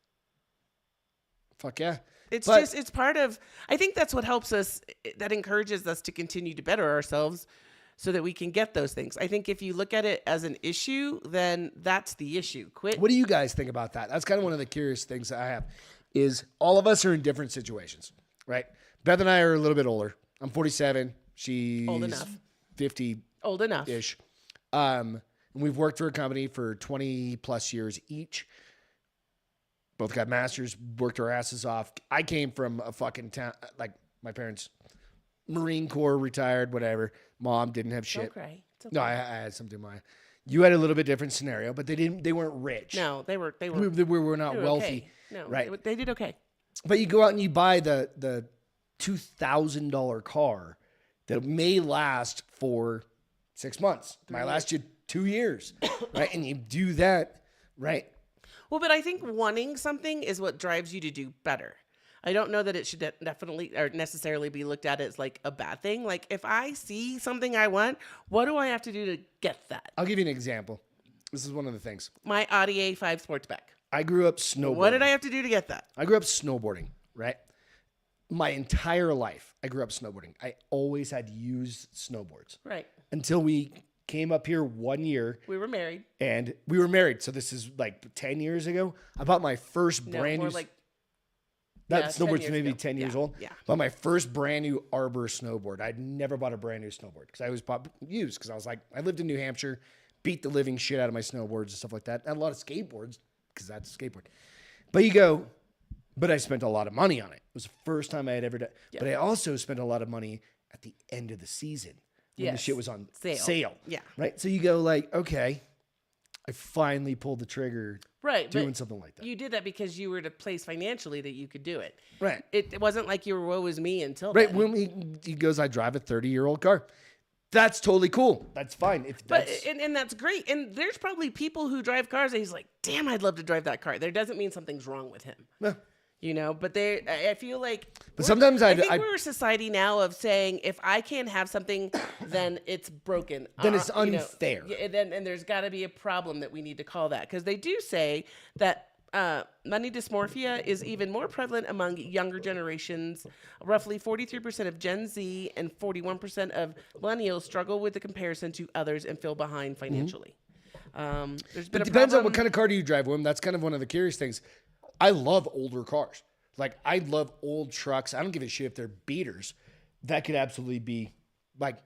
Speaker 1: Fuck yeah.
Speaker 2: It's
Speaker 1: But-
Speaker 2: just, it's part of, I think that's what helps us, that encourages us to continue to better ourselves so that we can get those things. I think if you look at it as an issue, then that's the issue. Quit.
Speaker 1: What do you guys think about that? That's kind of one of the curious things that I have is all of us are in different situations, right? Beth and I are a little bit older. I'm 47. She's
Speaker 2: Old enough.
Speaker 1: 50-ish.
Speaker 2: Old enough.
Speaker 1: And we've worked for a company for 20 plus years each. Both got masters, worked our asses off. I came from a fucking town, like my parents, Marine Corps, retired, whatever. Mom didn't have shit.
Speaker 2: Don't cry. It's okay.
Speaker 1: No, I had something. You had a little bit different scenario, but they weren't rich.
Speaker 2: No, they were
Speaker 1: We were not
Speaker 2: they were
Speaker 1: wealthy.
Speaker 2: okay. No,
Speaker 1: right.
Speaker 2: they did okay.
Speaker 1: But you go out and you buy the $2,000 car that may last for 6 months. Might last you 2 years, right? And you do that, right?
Speaker 2: Well, but I think wanting something is what drives you to do better. I don't know that it should definitely or necessarily be looked at as like a bad thing. Like if I see something I want, what do I have to do to get that?
Speaker 1: I'll give you an example. This is one of the things.
Speaker 2: My Audi A5 Sportsback.
Speaker 1: I grew up snowboarding.
Speaker 2: What did I have to do to get that?
Speaker 1: I grew up snowboarding, right? My entire life, I grew up snowboarding. I always had used snowboards.
Speaker 2: Right.
Speaker 1: Until we came up here 1 year.
Speaker 2: We were married.
Speaker 1: And we were married. So this is like 10 years ago. I bought my first brand new.
Speaker 2: Like,
Speaker 1: that snowboard's maybe 10 years old.
Speaker 2: Yeah.
Speaker 1: Bought my first brand new Arbor snowboard. I'd never bought a brand new snowboard because I always bought used because I was like, I lived in New Hampshire, beat the living shit out of my snowboards and stuff like that. I had a lot of skateboards because that's a skateboard. But you go, but I spent a lot of money on it. It was the first time I had ever done. Yeah. But I also spent a lot of money at the end of the season when the shit was on sale.
Speaker 2: Yeah.
Speaker 1: Right. So you go like, okay, I finally pulled the trigger.
Speaker 2: Right.
Speaker 1: Doing something like that.
Speaker 2: You did that because you were at a place financially that you could do it.
Speaker 1: Right.
Speaker 2: It wasn't like you were woe is me until
Speaker 1: right.
Speaker 2: then.
Speaker 1: When he goes, I drive a 30-year-old car. That's totally cool. That's fine.
Speaker 2: And that's great. And there's probably people who drive cars and he's like, damn, I'd love to drive that car. There doesn't mean something's wrong with him.
Speaker 1: No.
Speaker 2: You know, but I feel like.
Speaker 1: But sometimes
Speaker 2: I think we're a society now of saying if I can't have something, then it's broken.
Speaker 1: Then it's unfair.
Speaker 2: And there's got to be a problem that we need to call that. Because they do say that money dysmorphia is even more prevalent among younger generations. Roughly 43% of Gen Z and 41% of millennials struggle with the comparison to others and feel behind financially. There's been
Speaker 1: it depends on what kind of car do you drive, William. That's kind of one of the curious things. I love older cars. Like, I love old trucks. I don't give a shit if they're beaters. That could absolutely be, like,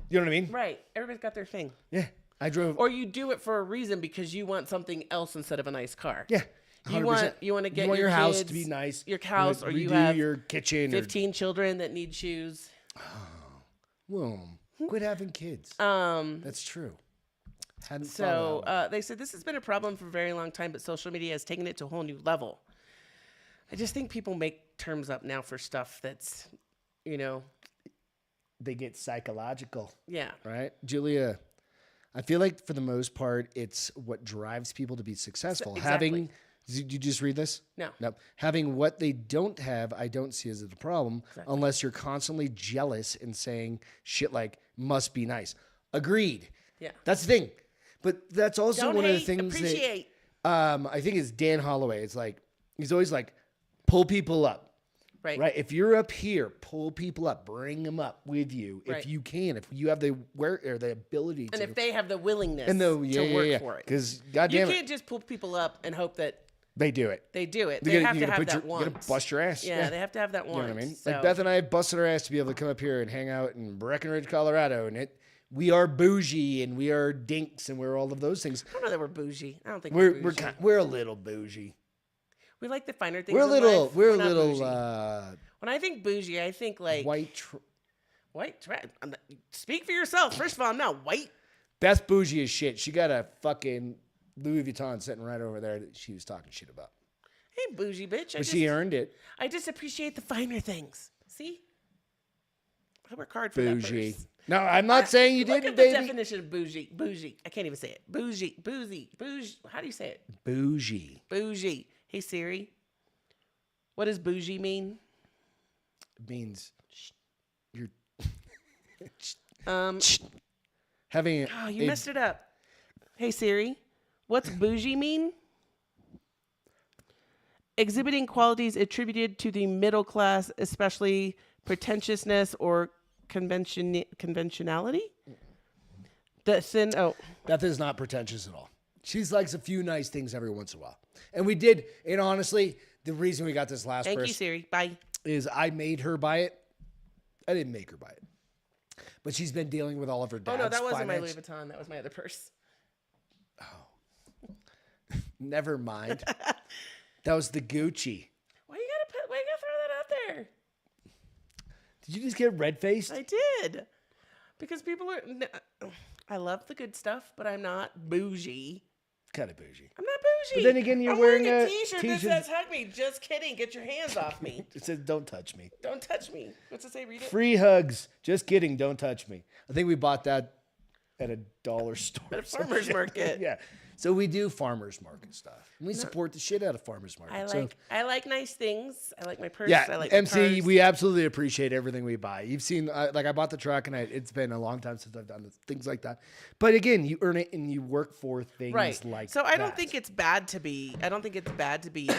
Speaker 1: you know what I mean?
Speaker 2: Right. Everybody's got their thing.
Speaker 1: Yeah. I drove.
Speaker 2: Or you do it for a reason because you want something else instead of a nice car.
Speaker 1: Yeah.
Speaker 2: 100%. You want to get your
Speaker 1: house
Speaker 2: kids,
Speaker 1: to be nice.
Speaker 2: Your house, or you
Speaker 1: redo
Speaker 2: have
Speaker 1: your kitchen.
Speaker 2: 15 children that need shoes.
Speaker 1: Oh, well, quit having kids. That's true.
Speaker 2: They said this has been a problem for a very long time, but social media has taken it to a whole new level. I just think people make terms up now for stuff that's,
Speaker 1: they get psychological.
Speaker 2: Yeah.
Speaker 1: Right? Julia, I feel like for the most part, it's what drives people to be successful.
Speaker 2: Exactly.
Speaker 1: Did you just read this?
Speaker 2: No.
Speaker 1: Having what they don't have, I don't see as a problem unless you're constantly jealous and saying shit like, must be nice. Agreed.
Speaker 2: Yeah.
Speaker 1: That's the thing. But that's also one of the things
Speaker 2: appreciate.
Speaker 1: that I think it's Dan Holloway. It's like, he's always like, pull people up. Right. If you're up here, pull people up, bring them up with you if you can, if you have the ability to.
Speaker 2: And if they have the willingness
Speaker 1: to
Speaker 2: work for it.
Speaker 1: Because goddamn,
Speaker 2: you can't just pull people up and hope that
Speaker 1: they do it.
Speaker 2: They do it. They have to have that once.
Speaker 1: You're going to bust your ass.
Speaker 2: Yeah, they have to have that once.
Speaker 1: You know what I mean?
Speaker 2: So.
Speaker 1: Like Beth and I busted our ass to be able to come up here and hang out in Breckenridge, Colorado, and we are bougie and we are dinks and we're all of those things.
Speaker 2: I don't know that we're bougie. I don't think
Speaker 1: we're
Speaker 2: bougie.
Speaker 1: We're a little bougie.
Speaker 2: We like the finer things.
Speaker 1: We're a little.
Speaker 2: We're
Speaker 1: a little.
Speaker 2: When I think bougie, I think like
Speaker 1: white.
Speaker 2: Speak for yourself. First of all, I'm not white.
Speaker 1: Beth bougie as shit. She got a fucking Louis Vuitton sitting right over there that she was talking shit about.
Speaker 2: Hey, bougie bitch.
Speaker 1: But she earned it.
Speaker 2: I just appreciate the finer things. See, I work hard for
Speaker 1: bougie.
Speaker 2: That purse.
Speaker 1: No, I'm not saying you didn't, baby.
Speaker 2: Look at the definition of bougie. Bougie. I can't even say it. Bougie. How do you say it?
Speaker 1: Bougie.
Speaker 2: Bougie. Hey Siri, what does bougie mean?
Speaker 1: It means you're
Speaker 2: having. You messed it up. Hey Siri, what's bougie mean? Exhibiting qualities attributed to the middle class, especially pretentiousness or conventionality. Beth
Speaker 1: is not pretentious at all. She's likes a few nice things every once in a while. And we did, and honestly, the reason we got this last
Speaker 2: Thank you, Siri. Bye.
Speaker 1: Is I made her buy it. I didn't make her buy it. But she's been dealing with all of her dad's
Speaker 2: that wasn't my
Speaker 1: finance.
Speaker 2: Louis Vuitton. That was my other purse.
Speaker 1: Oh. Never mind. That was the Gucci.
Speaker 2: Why you gotta throw that out there?
Speaker 1: Did you just get red-faced?
Speaker 2: I did. Because people are... I love the good stuff, but I'm not bougie.
Speaker 1: Kind of bougie.
Speaker 2: I'm not bougie.
Speaker 1: But then again, you're wearing
Speaker 2: a t-shirt that says hug me. Just kidding. Get your hands off me.
Speaker 1: It says don't touch me.
Speaker 2: Don't touch me. What's it say? Read it.
Speaker 1: Free hugs. Just kidding. Don't touch me. I think we bought that at a dollar store.
Speaker 2: At a farmer's market.
Speaker 1: Yeah. So we do farmers market stuff. And we support the shit out of farmers market.
Speaker 2: I like nice things. I like my purse.
Speaker 1: Yeah,
Speaker 2: I like
Speaker 1: MC,
Speaker 2: my cars.
Speaker 1: we absolutely appreciate everything we buy. You've seen, like I bought the truck, and it's been a long time since I've done things like that. But again, you earn it and you work for things like that.
Speaker 2: So I don't think it's bad to be. I don't think it's bad to be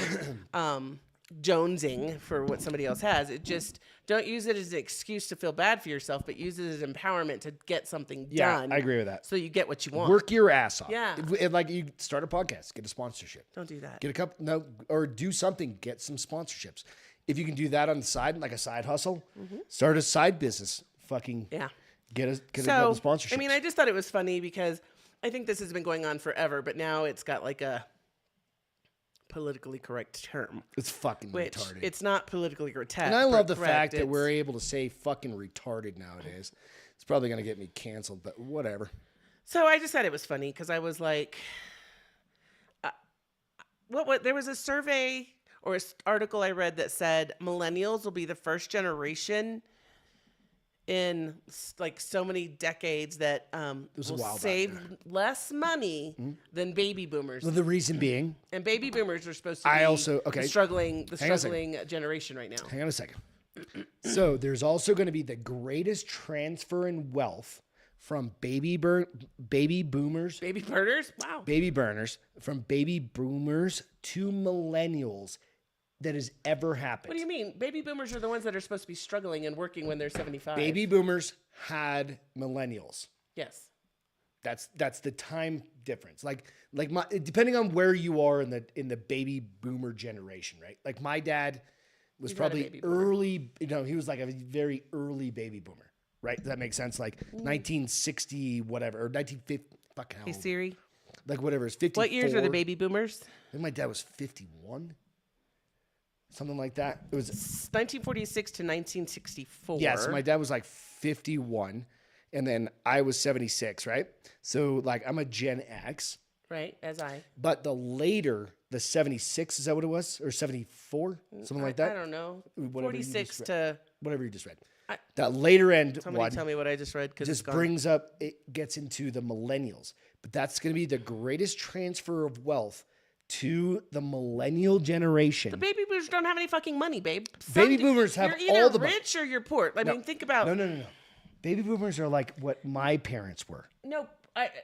Speaker 2: jonesing for what somebody else has. It just don't use it as an excuse to feel bad for yourself, but use it as empowerment to get something done.
Speaker 1: I agree with that.
Speaker 2: So you get what you want.
Speaker 1: Work your ass off.
Speaker 2: Yeah.
Speaker 1: Like you start a podcast, get a sponsorship.
Speaker 2: Don't do that.
Speaker 1: Get a couple, or do something, get some sponsorships. If you can do that on the side, like a side hustle, start a side business. Fucking get a couple sponsorships.
Speaker 2: I mean, I just thought it was funny because I think this has been going on forever, but now it's got like a politically correct term.
Speaker 1: It's fucking retarded.
Speaker 2: It's not politically correct.
Speaker 1: And I love the fact that we're able to say fucking retarded nowadays. It's probably going to get me canceled, but whatever.
Speaker 2: So I just thought it was funny because I was like, what? There was a survey or an article I read that said millennials will be the first generation in like so many decades that will save less money than baby boomers.
Speaker 1: Well, the reason being,
Speaker 2: and baby boomers are supposed to be the struggling generation right now.
Speaker 1: Hang on a second. So there's also going to be the greatest transfer in wealth from baby burners.
Speaker 2: Baby burners? Wow.
Speaker 1: Baby burners from baby boomers to millennials that has ever happened.
Speaker 2: What do you mean? Baby boomers are the ones that are supposed to be struggling and working when they're 75.
Speaker 1: Baby boomers had millennials.
Speaker 2: Yes.
Speaker 1: That's the time difference. Like depending on where you are in the baby boomer generation, right? Like my dad was probably early, he was like a very early baby boomer, right? Does that make sense? Like 1960 whatever or 1950 fucking hell.
Speaker 2: Hey Siri.
Speaker 1: Like whatever, it's 54.
Speaker 2: What years are the baby boomers?
Speaker 1: I think my dad was 51. Something like that. It was
Speaker 2: 1946 to 1964.
Speaker 1: Yes, my dad was like 51, and then I was 76, right? So like I'm a Gen X.
Speaker 2: Right, as I.
Speaker 1: But the 76, is that what it was? Or 74? Something like that?
Speaker 2: I don't know. 46 to...
Speaker 1: Whatever you just read. That later end
Speaker 2: Somebody tell me what I just read.
Speaker 1: Just brings up, it gets into the millennials. But that's going to be the greatest transfer of wealth to the millennial generation.
Speaker 2: The baby boomers don't have any fucking money, babe.
Speaker 1: Baby boomers have all the money.
Speaker 2: You're either rich or you're poor. I mean, think about...
Speaker 1: No. Baby boomers are like what my parents were.
Speaker 2: No,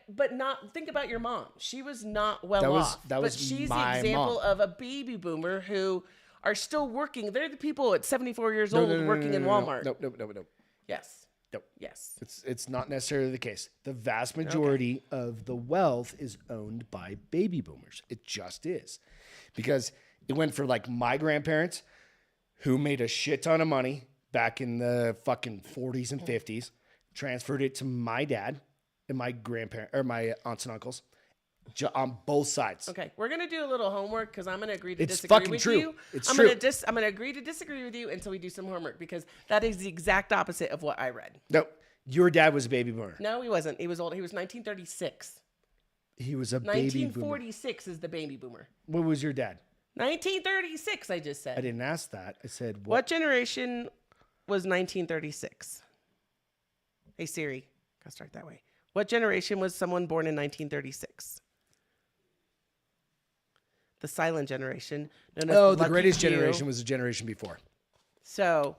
Speaker 2: but not... Think about your mom. She was not well off. But she's the example of a baby boomer who are still working. They're the people at 74 years old working in Walmart.
Speaker 1: No.
Speaker 2: Yes.
Speaker 1: Nope.
Speaker 2: Yes.
Speaker 1: It's not necessarily the case. The vast majority of the wealth is owned by baby boomers. It just is. Because it went for like my grandparents who made a shit ton of money back in the fucking 40s and 50s, transferred it to my dad and my grandparents or my aunts and uncles on both sides.
Speaker 2: Okay, we're gonna do a little homework because I'm gonna agree to disagree
Speaker 1: fucking
Speaker 2: with
Speaker 1: true.
Speaker 2: you.
Speaker 1: It's true.
Speaker 2: I'm gonna agree to disagree with you until we do some homework because that is the exact opposite of what I read.
Speaker 1: No, your dad was a baby boomer.
Speaker 2: No, he wasn't. He was old. He was 1936.
Speaker 1: He was a baby boomer.
Speaker 2: 1946 is the baby boomer.
Speaker 1: What was your dad?
Speaker 2: 1936, I just said.
Speaker 1: I didn't ask that. I said
Speaker 2: what generation was 1936? Hey Siri, gotta start that way. What generation was someone born in 1936? The silent generation.
Speaker 1: The greatest generation was the generation before.
Speaker 2: So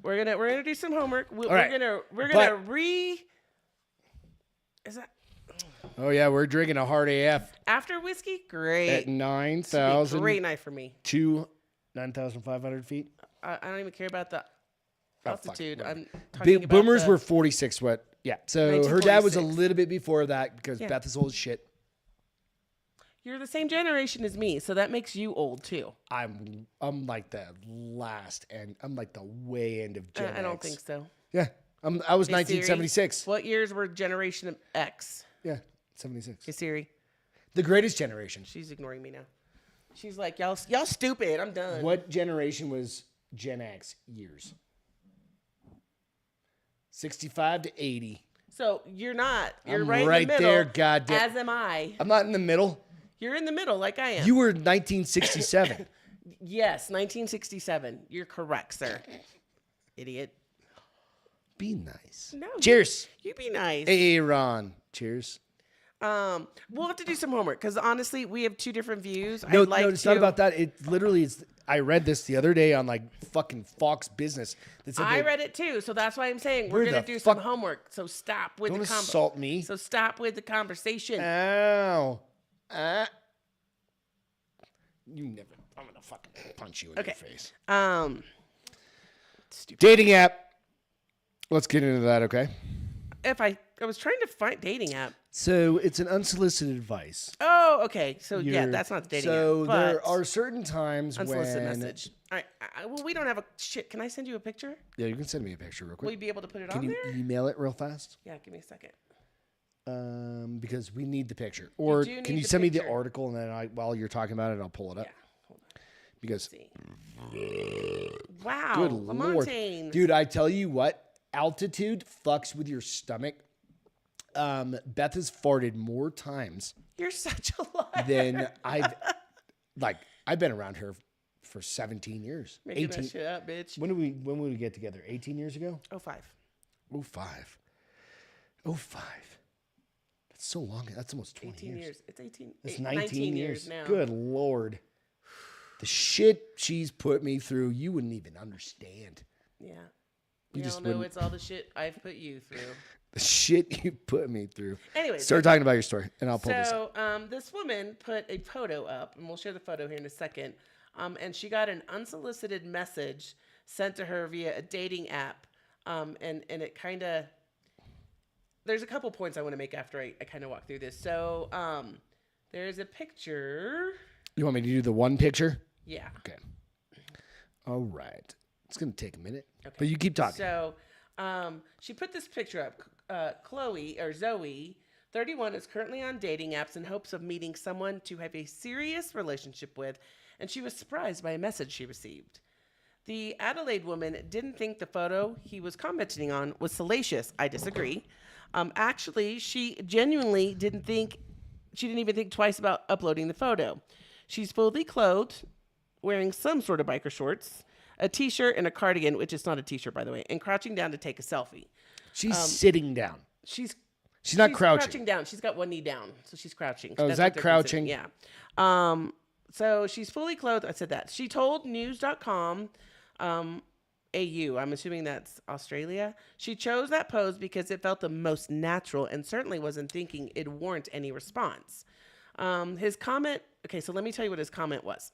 Speaker 2: we're gonna do some homework. We're gonna Is that?
Speaker 1: Oh yeah, we're drinking a hard AF
Speaker 2: After whiskey, great.
Speaker 1: at 9,000.
Speaker 2: Great night for me.
Speaker 1: To 9,500 feet.
Speaker 2: I don't even care about the altitude.
Speaker 1: Fuck,
Speaker 2: I'm talking about
Speaker 1: boomers were 46. What? Yeah. So her dad was a
Speaker 2: 1946.
Speaker 1: little bit before that because Beth is old as shit.
Speaker 2: You're the same generation as me, so that makes you old too.
Speaker 1: I'm like the last, and I'm like the way end of Gen X.
Speaker 2: I don't think so.
Speaker 1: Yeah. I was 1976.
Speaker 2: Siri, what years were Generation X?
Speaker 1: Yeah, 76.
Speaker 2: Hey Siri.
Speaker 1: The greatest generation.
Speaker 2: She's ignoring me now. She's like, y'all stupid. I'm done.
Speaker 1: What generation was Gen X years? 65 to 80.
Speaker 2: So you're not. You're
Speaker 1: I'm
Speaker 2: right in
Speaker 1: right
Speaker 2: the middle.
Speaker 1: there, goddamn.
Speaker 2: As am I.
Speaker 1: I'm not in the middle.
Speaker 2: You're in the middle, like I am.
Speaker 1: You were 1967.
Speaker 2: Yes, 1967. You're correct, sir. Idiot.
Speaker 1: Be nice.
Speaker 2: No.
Speaker 1: Cheers.
Speaker 2: You be nice.
Speaker 1: Hey, Ron. Cheers.
Speaker 2: We'll have to do some homework because honestly, we have two different views.
Speaker 1: No,
Speaker 2: I'd like
Speaker 1: no, it's not about that. It literally is. I read this the other day on like fucking Fox Business. That said
Speaker 2: I read it too, so that's why I'm saying we're
Speaker 1: Where
Speaker 2: gonna
Speaker 1: the
Speaker 2: do some
Speaker 1: fuck-
Speaker 2: homework. So stop with
Speaker 1: Don't
Speaker 2: the
Speaker 1: assault me.
Speaker 2: So stop with the conversation.
Speaker 1: Ow. You never. I'm gonna fucking punch you in
Speaker 2: Okay.
Speaker 1: your face.
Speaker 2: Stupid.
Speaker 1: Dating app. Let's get into that, okay?
Speaker 2: If I was trying to find dating app.
Speaker 1: So it's an unsolicited advice.
Speaker 2: Oh, okay. So yeah,
Speaker 1: You're-
Speaker 2: that's not the dating
Speaker 1: So
Speaker 2: app.
Speaker 1: there
Speaker 2: but
Speaker 1: are certain times
Speaker 2: unsolicited
Speaker 1: when.
Speaker 2: message. All right. Well, we don't have a shit. Can I send you a picture?
Speaker 1: Yeah, you can send me a picture real
Speaker 2: Will
Speaker 1: quick.
Speaker 2: you be able to put it
Speaker 1: Can
Speaker 2: on
Speaker 1: you
Speaker 2: there?
Speaker 1: email it real fast?
Speaker 2: Yeah, give me a second.
Speaker 1: Because we need the picture. Or
Speaker 2: do
Speaker 1: can
Speaker 2: need
Speaker 1: you
Speaker 2: the
Speaker 1: send me the
Speaker 2: picture.
Speaker 1: article and then while you're talking about it, I'll pull it up.
Speaker 2: Yeah. Hold on.
Speaker 1: Because
Speaker 2: See. Wow.
Speaker 1: good lord,
Speaker 2: Lamontagne.
Speaker 1: dude, I tell you what, altitude fucks with your stomach. Beth has farted more times
Speaker 2: You're such a liar.
Speaker 1: than I've been around her for 17 years.
Speaker 2: Making
Speaker 1: 18.
Speaker 2: that shit up, bitch.
Speaker 1: When did we get together? 18 years ago?
Speaker 2: Oh, 5.
Speaker 1: 05. 05. That's so long. That's almost 20
Speaker 2: 18 years. It's 18.
Speaker 1: It's
Speaker 2: 19 years now.
Speaker 1: Good Lord. The shit she's put me through, you wouldn't even understand.
Speaker 2: Yeah.
Speaker 1: You
Speaker 2: We
Speaker 1: just
Speaker 2: all know
Speaker 1: wouldn't-
Speaker 2: it's all the shit I've put you through.
Speaker 1: The shit you put me through.
Speaker 2: Anyway,
Speaker 1: Start talking about your story, and I'll pull this up.
Speaker 2: So this woman put a photo up, and we'll share the photo here in a second. And she got an unsolicited message sent to her via a dating app. And it kind of, there's a couple points I want to make after I kind of walk through this. So there's a picture.
Speaker 1: You want me to do the one picture?
Speaker 2: Yeah.
Speaker 1: Okay. All right. It's going to take a minute, but you keep talking.
Speaker 2: So she put this picture up. Zoe, 31, is currently on dating apps in hopes of meeting someone to have a serious relationship with, and she was surprised by a message she received. The Adelaide woman didn't think the photo he was commenting on was salacious. I disagree. Actually, she genuinely didn't even think twice about uploading the photo. She's fully clothed, wearing some sort of biker shorts, a t-shirt and a cardigan, which is not a t-shirt, by the way, and crouching down to take a selfie.
Speaker 1: She's sitting down.
Speaker 2: She's
Speaker 1: not crouching.
Speaker 2: down. She's got one knee down, so she's crouching.
Speaker 1: Oh, is that
Speaker 2: That's what they're
Speaker 1: crouching?
Speaker 2: considering, Yeah. So she's fully clothed. I said that. She told news.com, AU, I'm assuming that's Australia. She chose that pose because it felt the most natural and certainly wasn't thinking it'd warrant any response. His comment, okay, so let me tell you what his comment was.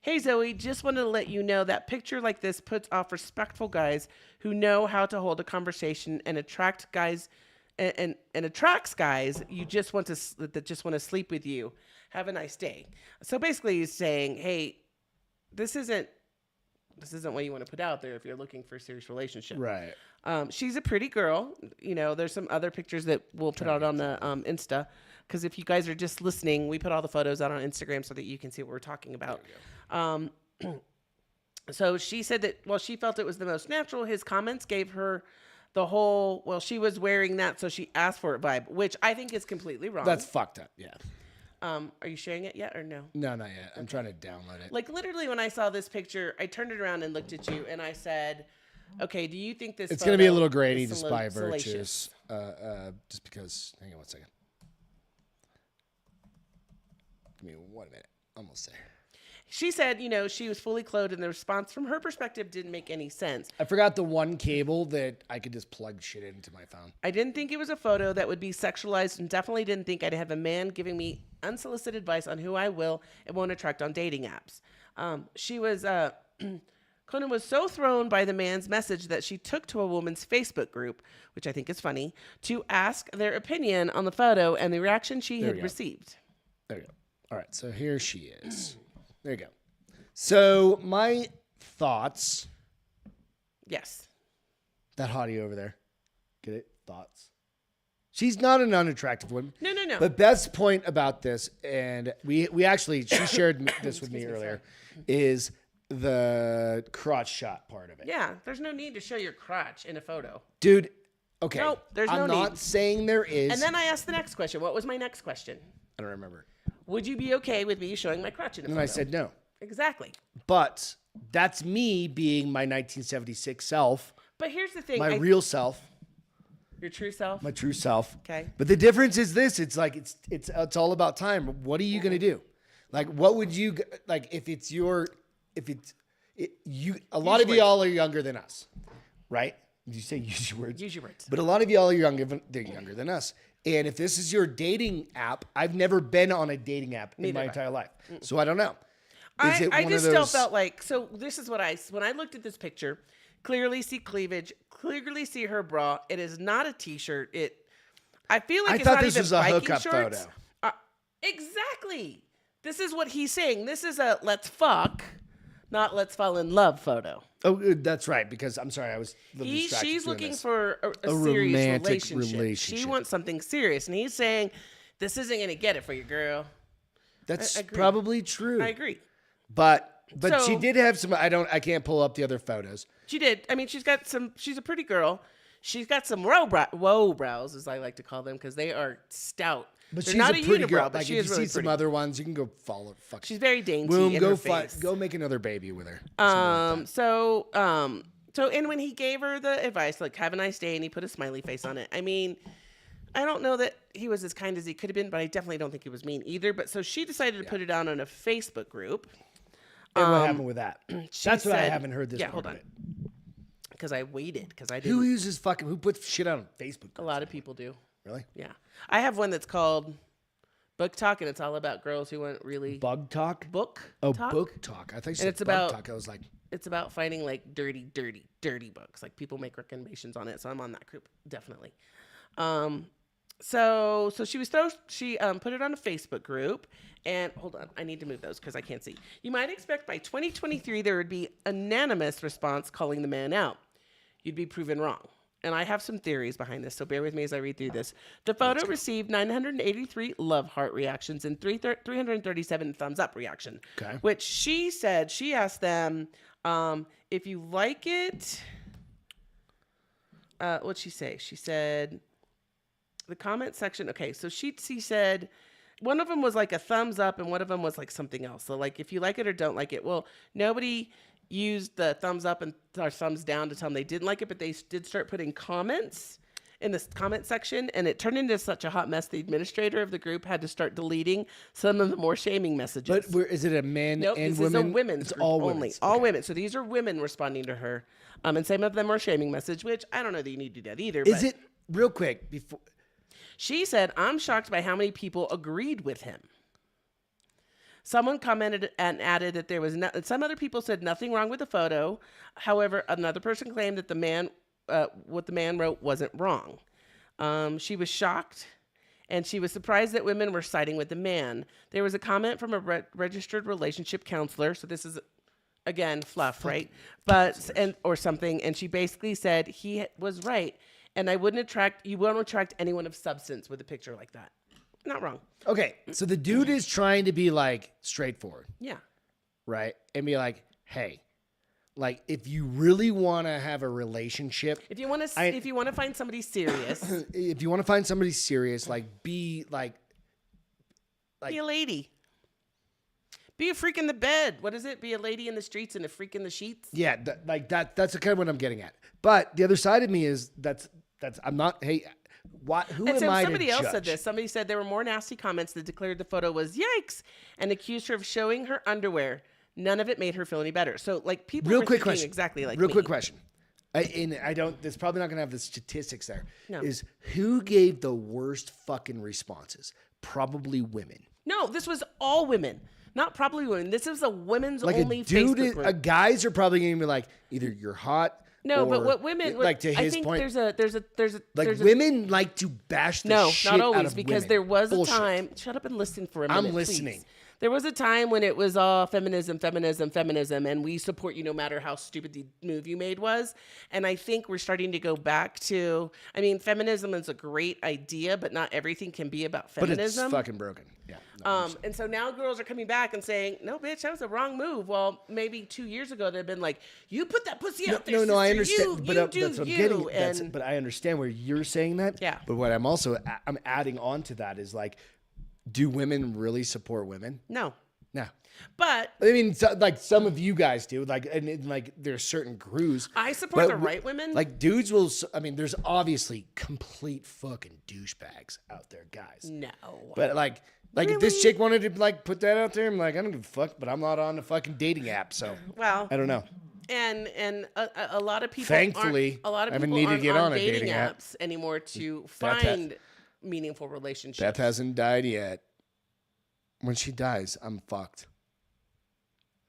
Speaker 2: Hey, Zoe, just wanted to let you know that picture like this puts off respectful guys who know how to hold a conversation and attract guys and attracts guys you just want to that just want to sleep with you. Have a nice day. So basically he's saying, hey, this isn't what you want to put out there if you're looking for a serious relationship.
Speaker 1: Right.
Speaker 2: She's a pretty girl. You know, there's some other pictures that we'll put out on the Insta. Because if you guys are just listening, we put all the photos out on Instagram so that you can see what we're talking about. So she said that while she felt it was the most natural, his comments gave her the whole, well, she was wearing that, so she asked for it vibe, which I think is completely wrong.
Speaker 1: That's fucked up. Yeah.
Speaker 2: Are you sharing it yet or no?
Speaker 1: No, not yet. I'm trying to download it.
Speaker 2: Like literally when I saw this picture, I turned it around and looked at you and I said, okay, do you think this
Speaker 1: It's going to be a
Speaker 2: photo
Speaker 1: little grainy
Speaker 2: is
Speaker 1: just by
Speaker 2: salacious?
Speaker 1: virtues. Just because. Hang on one second. Give me 1 minute. Almost there.
Speaker 2: She said, you know, she was fully clothed and the response from her perspective didn't make any sense.
Speaker 1: I forgot the one cable that I could just plug shit into my phone.
Speaker 2: I didn't think it was a photo that would be sexualized and definitely didn't think I'd have a man giving me unsolicited advice on who I will and won't attract on dating apps. She was, Conan was so thrown by the man's message that she took to a woman's Facebook group, which I think is funny, to ask their opinion on the photo and the reaction she had received.
Speaker 1: There you go. All right, so here she is. There you go. So my thoughts.
Speaker 2: Yes.
Speaker 1: That hottie over there. Get it? Thoughts. She's not an unattractive woman.
Speaker 2: No.
Speaker 1: But Beth's point about this, and we actually, she shared this with me earlier, is the crotch shot part of it.
Speaker 2: Yeah, there's no need to show your crotch in a photo.
Speaker 1: Dude, okay.
Speaker 2: Nope, there's no
Speaker 1: I'm not
Speaker 2: need.
Speaker 1: saying there is.
Speaker 2: And then I asked the next question. What was my next question?
Speaker 1: I don't remember.
Speaker 2: Would you be okay with me showing my crotch in a photo?
Speaker 1: And I said no.
Speaker 2: Exactly.
Speaker 1: But that's me being my 1976 self
Speaker 2: But here's the thing.
Speaker 1: My real self.
Speaker 2: Your true self?
Speaker 1: My true self.
Speaker 2: Okay.
Speaker 1: But the difference is this. It's like, it's all about time. What are you going to do? Like, what would you, like, a lot of y'all are younger than us, right? Did you say use your words?
Speaker 2: Use your words.
Speaker 1: But a lot of y'all are they're younger than us. And if this is your dating app, I've never been on a dating app in my entire life. So I don't know.
Speaker 2: I just still felt like, so this is what when I looked at this picture, clearly see cleavage, clearly see her bra. It is not a t-shirt. I feel like it's not even biking shorts. Exactly. This is what he's saying. This is a let's fuck, not let's fall in love photo.
Speaker 1: Oh, that's right. Because I'm sorry, I was a little distracted.
Speaker 2: She's looking for a serious
Speaker 1: romantic
Speaker 2: relationship. She wants something serious. And he's saying, this isn't going to get it for you, girl.
Speaker 1: That's probably true.
Speaker 2: I agree.
Speaker 1: But she did have some, I can't pull up the other photos.
Speaker 2: She did. I mean, she's a pretty girl. She's got some woe brows, as I like to call them, because they are stout.
Speaker 1: But
Speaker 2: They're
Speaker 1: she's
Speaker 2: not
Speaker 1: a pretty
Speaker 2: unibrow,
Speaker 1: girl.
Speaker 2: but
Speaker 1: Like,
Speaker 2: she
Speaker 1: if
Speaker 2: is
Speaker 1: you
Speaker 2: really
Speaker 1: see some
Speaker 2: pretty.
Speaker 1: other ones, you can go follow. Fuck.
Speaker 2: She's very dainty.
Speaker 1: Boom,
Speaker 2: in
Speaker 1: go
Speaker 2: her face.
Speaker 1: go make another baby with her.
Speaker 2: So and when he gave her the advice, like, have a nice day, and he put a smiley face on it. I mean, I don't know that he was as kind as he could have been, but I definitely don't think he was mean either. But so she decided to put it on a Facebook group.
Speaker 1: And what happened with that? That's what I haven't heard this part
Speaker 2: hold on.
Speaker 1: of it.
Speaker 2: Because I waited, because I didn't.
Speaker 1: Who puts shit on Facebook?
Speaker 2: A lot of people do.
Speaker 1: Really?
Speaker 2: Yeah. I have one that's called Book Talk, and it's all about girls who want really...
Speaker 1: Bug Talk?
Speaker 2: Book Talk?
Speaker 1: Book Talk. I thought you said
Speaker 2: it's
Speaker 1: Bug
Speaker 2: about,
Speaker 1: Talk. I was like...
Speaker 2: It's about finding, like, dirty books. Like, people make recommendations on it, so I'm on that group, definitely. So she put it on a Facebook group, and hold on, I need to move those because I can't see. You might expect by 2023 there would be unanimous response calling the man out. You'd be proven wrong. And I have some theories behind this, so bear with me as I read through this. The photo received 983 love heart reactions and 337 thumbs up reaction.
Speaker 1: Okay.
Speaker 2: Which she said, she asked them, if you like it, what'd she say? She said, the comment section, okay, so she said, one of them was like a thumbs up and one of them was like something else. So like, if you like it or don't like it, well, nobody used the thumbs up or thumbs down to tell them they didn't like it, but they did start putting comments in this comment section, and it turned into such a hot mess. The administrator of the group had to start deleting some of the more shaming messages.
Speaker 1: But is it a man
Speaker 2: nope,
Speaker 1: and
Speaker 2: this
Speaker 1: women?
Speaker 2: Is a women's group
Speaker 1: all
Speaker 2: only.
Speaker 1: women's.
Speaker 2: All
Speaker 1: Okay.
Speaker 2: women. So these are women responding to her, and some of them are shaming message, which I don't know that you need to do that either.
Speaker 1: Is it real quick before?
Speaker 2: She said, I'm shocked by how many people agreed with him. Someone commented and added that there was some other people said nothing wrong with the photo. However, another person claimed that what the man wrote wasn't wrong. She was shocked, and she was surprised that women were siding with the man. There was a comment from a registered relationship counselor. So this is, again, fluff, right? Or something. And she basically said he was right. And you wouldn't attract anyone of substance with a picture like that. Not wrong.
Speaker 1: Okay, so the dude is trying to be like straightforward.
Speaker 2: Yeah.
Speaker 1: Right? And be like, hey, like if you really want to have a relationship,
Speaker 2: if you want to find somebody serious,
Speaker 1: like be like
Speaker 2: be a lady. Be a freak in the bed. What is it? Be a lady in the streets and a freak in the sheets.
Speaker 1: Yeah, that's the kind of what I'm getting at. But the other side of me is that's I'm not. Hey. Who am I
Speaker 2: somebody
Speaker 1: to
Speaker 2: else
Speaker 1: judge?
Speaker 2: said this. Somebody said there were more nasty comments that declared the photo was yikes and accused her of showing her underwear. None of it made her feel any better. So, like, people were thinking exactly like me.
Speaker 1: Real quick question. There's probably not going to have the statistics there.
Speaker 2: No.
Speaker 1: Is who gave the worst fucking responses? Probably women.
Speaker 2: No, this was all women. Not probably women. This is a women's
Speaker 1: like
Speaker 2: only Facebook group.
Speaker 1: Guys are probably going to be like, either you're hot.
Speaker 2: No,
Speaker 1: or,
Speaker 2: but what women
Speaker 1: like to his
Speaker 2: I think
Speaker 1: point, women like to bash the shit
Speaker 2: not always
Speaker 1: out of
Speaker 2: because
Speaker 1: women.
Speaker 2: there was
Speaker 1: Bullshit.
Speaker 2: a time. Shut up and listen for a minute.
Speaker 1: I'm listening.
Speaker 2: Please. There was a time when it was all feminism, and we support you no matter how stupid the move you made was. And I think we're starting to go back to. I mean, feminism is a great idea, but not everything can be about feminism.
Speaker 1: But it's fucking broken. Yeah.
Speaker 2: And so now girls are coming back and saying, "No, bitch, that was a wrong move." Well, maybe 2 years ago they've been like, "You put that pussy out there."
Speaker 1: No, I
Speaker 2: sister.
Speaker 1: understand.
Speaker 2: You
Speaker 1: But
Speaker 2: do
Speaker 1: that's what I'm
Speaker 2: you.
Speaker 1: getting. But I understand where you're saying that.
Speaker 2: Yeah.
Speaker 1: But what I'm adding on to that is like, do women really support women?
Speaker 2: No.
Speaker 1: No.
Speaker 2: But
Speaker 1: I mean, like some of you guys do, like, and like there's certain crews.
Speaker 2: I support
Speaker 1: but
Speaker 2: the right women.
Speaker 1: Like dudes will. I mean, there's obviously complete fucking douchebags out there, guys.
Speaker 2: No.
Speaker 1: But like if this chick wanted to like put that out there, I'm like, I don't give a fuck. But I'm not on the fucking dating app, so
Speaker 2: Well,
Speaker 1: I don't know.
Speaker 2: And a lot of people.
Speaker 1: Thankfully,
Speaker 2: a lot of
Speaker 1: I haven't
Speaker 2: people
Speaker 1: needed to
Speaker 2: aren't
Speaker 1: get on a
Speaker 2: dating
Speaker 1: dating app
Speaker 2: apps anymore to find meaningful relationships.
Speaker 1: Beth hasn't died yet. When she dies, I'm fucked.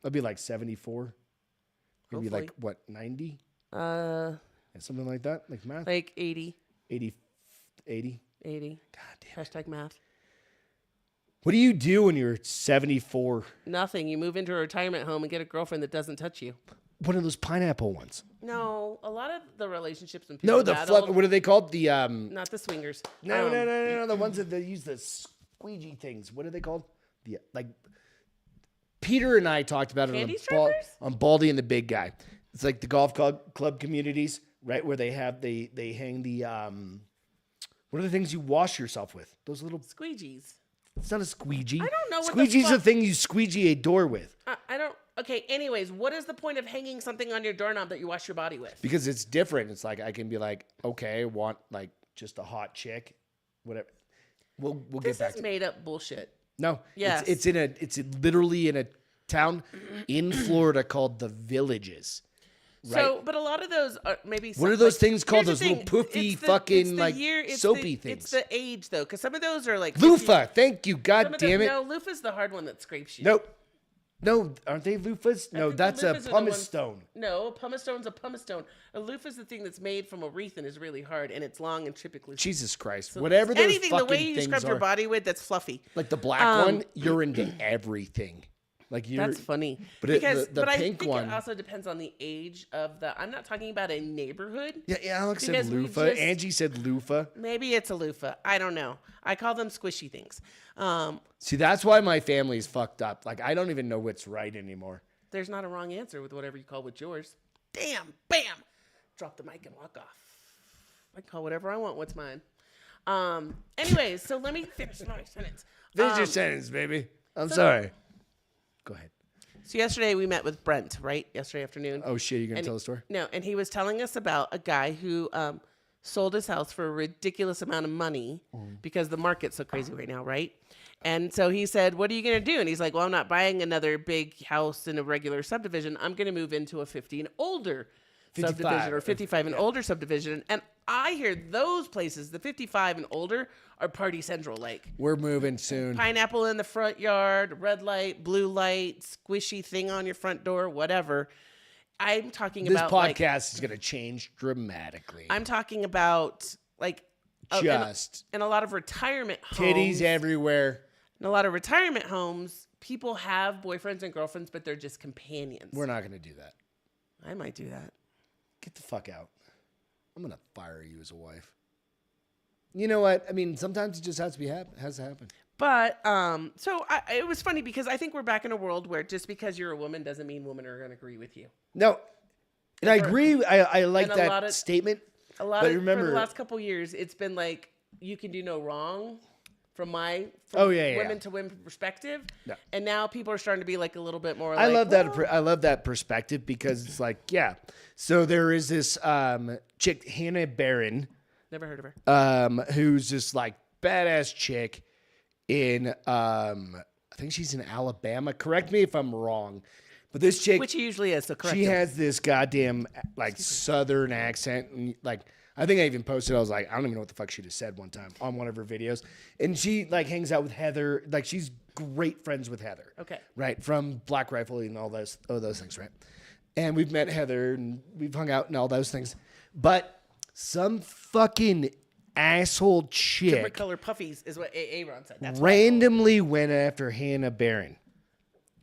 Speaker 1: I'll be like 74. Maybe like what, 90? Something like that, like math.
Speaker 2: Like 80.
Speaker 1: 80.
Speaker 2: 80.
Speaker 1: God damn it.
Speaker 2: Hashtag math.
Speaker 1: What do you do when you're 74?
Speaker 2: Nothing. You move into a retirement home and get a girlfriend that doesn't touch you.
Speaker 1: One of those pineapple ones.
Speaker 2: No, a lot of the relationships when people
Speaker 1: No, the what are they called? The
Speaker 2: not the swingers.
Speaker 1: No, the ones that they use the squeegee things. What are they called? The like Peter and I talked about
Speaker 2: Candy
Speaker 1: it
Speaker 2: strippers?
Speaker 1: on Baldy and the Big Guy. It's like the golf club communities, right? Where they have they hang the what are the things you wash yourself with? Those little
Speaker 2: squeegees.
Speaker 1: It's not a squeegee.
Speaker 2: I don't know what
Speaker 1: Squeegee's the thing you squeegee a door with.
Speaker 2: I don't. Okay. Anyways, what is the point of hanging something on your doorknob that you wash your body with?
Speaker 1: Because it's different. It's like I can be like, okay, I want like just a hot chick, whatever. We'll get back
Speaker 2: This is made up bullshit.
Speaker 1: No.
Speaker 2: Yes.
Speaker 1: It's literally in a town in Florida called the Villages. Right?
Speaker 2: So, but a lot of those are maybe.
Speaker 1: What are those things called?
Speaker 2: Here's
Speaker 1: Those
Speaker 2: the
Speaker 1: little
Speaker 2: thing.
Speaker 1: poofy fucking like
Speaker 2: it's
Speaker 1: soapy things.
Speaker 2: It's the age though, because some of those are like
Speaker 1: loofah. Thank you. God damn it.
Speaker 2: No, loofah's the hard one that scrapes you.
Speaker 1: Nope. No, aren't they loofahs? No,
Speaker 2: think the
Speaker 1: that's a
Speaker 2: loofahs are the
Speaker 1: pumice
Speaker 2: ones-
Speaker 1: stone.
Speaker 2: No, a pumice stone's a pumice stone. A loofah's the thing that's made from a wreath and is really hard and it's long and typically.
Speaker 1: Jesus Christ. Whatever those
Speaker 2: anything
Speaker 1: fucking
Speaker 2: the way you
Speaker 1: things
Speaker 2: scrub
Speaker 1: are.
Speaker 2: your body with that's fluffy.
Speaker 1: Like the black one, you're into everything. Like you're.
Speaker 2: That's funny.
Speaker 1: But
Speaker 2: because
Speaker 1: the
Speaker 2: I
Speaker 1: pink
Speaker 2: think
Speaker 1: one.
Speaker 2: it also depends on the age of the. I'm not talking about a neighborhood.
Speaker 1: Yeah, Alex said
Speaker 2: because we
Speaker 1: loofah.
Speaker 2: just-
Speaker 1: Angie said loofah.
Speaker 2: Maybe it's a loofah. I don't know. I call them squishy things.
Speaker 1: See, that's why my family's fucked up. Like, I don't even know what's right anymore.
Speaker 2: There's not a wrong answer with whatever you call with yours. Damn, bam. Drop the mic and walk off. I can call whatever I want. What's mine? Anyways, so let me finish my sentence.
Speaker 1: Finish your sentence, baby. I'm sorry. Go ahead.
Speaker 2: So yesterday we met with Brent, right? Yesterday afternoon.
Speaker 1: Oh, shit. You going to tell the story?
Speaker 2: No, and he was telling us about a guy who sold his house for a ridiculous amount of money because the market's so crazy right now, right? And so he said, what are you going to do? And he's like, well, I'm not buying another big house in a regular subdivision. I'm going to move into a 50 and older
Speaker 1: 55.
Speaker 2: subdivision or 55 and older subdivision. And I hear those places, the 55 and older, are party central. Like
Speaker 1: We're moving soon.
Speaker 2: pineapple in the front yard, red light, blue light, squishy thing on your front door, whatever. I'm talking
Speaker 1: This
Speaker 2: about
Speaker 1: podcast is going to change dramatically.
Speaker 2: I'm talking about like
Speaker 1: Just
Speaker 2: in a lot of retirement homes.
Speaker 1: titties everywhere.
Speaker 2: In a lot of retirement homes, people have boyfriends and girlfriends, but they're just companions.
Speaker 1: We're not going to do that.
Speaker 2: I might do that.
Speaker 1: Get the fuck out. I'm going to fire you as a wife. You know what? I mean, sometimes it just has to happen.
Speaker 2: But it was funny because I think we're back in a world where just because you're a woman doesn't mean women are going to agree with you.
Speaker 1: No. And I agree. I like
Speaker 2: and a lot
Speaker 1: that
Speaker 2: of-
Speaker 1: statement.
Speaker 2: For
Speaker 1: remember,
Speaker 2: the last couple years, it's been like you can do no wrong from women to women perspective.
Speaker 1: Yeah.
Speaker 2: And now people are starting to be like a little bit more.
Speaker 1: I
Speaker 2: like,
Speaker 1: love that. I love that perspective because it's like, yeah. So there is this chick, Hannah Barron,
Speaker 2: Never heard of her.
Speaker 1: who's this like badass chick in I think she's in Alabama. Correct me if I'm wrong, but this chick,
Speaker 2: Which he usually is. So correct.
Speaker 1: she
Speaker 2: him.
Speaker 1: has this goddamn like Southern accent, and like I think I even posted. I was like, I don't even know what the fuck she just said one time on one of her videos, and she like hangs out with Heather. Like she's great friends with Heather.
Speaker 2: Okay.
Speaker 1: Right, from Black Rifle and all those things, right? And we've met Heather and we've hung out and all those things, but some fucking asshole chick
Speaker 2: Different color puffies is what Aaron said. That's
Speaker 1: randomly went after Hannah Barron.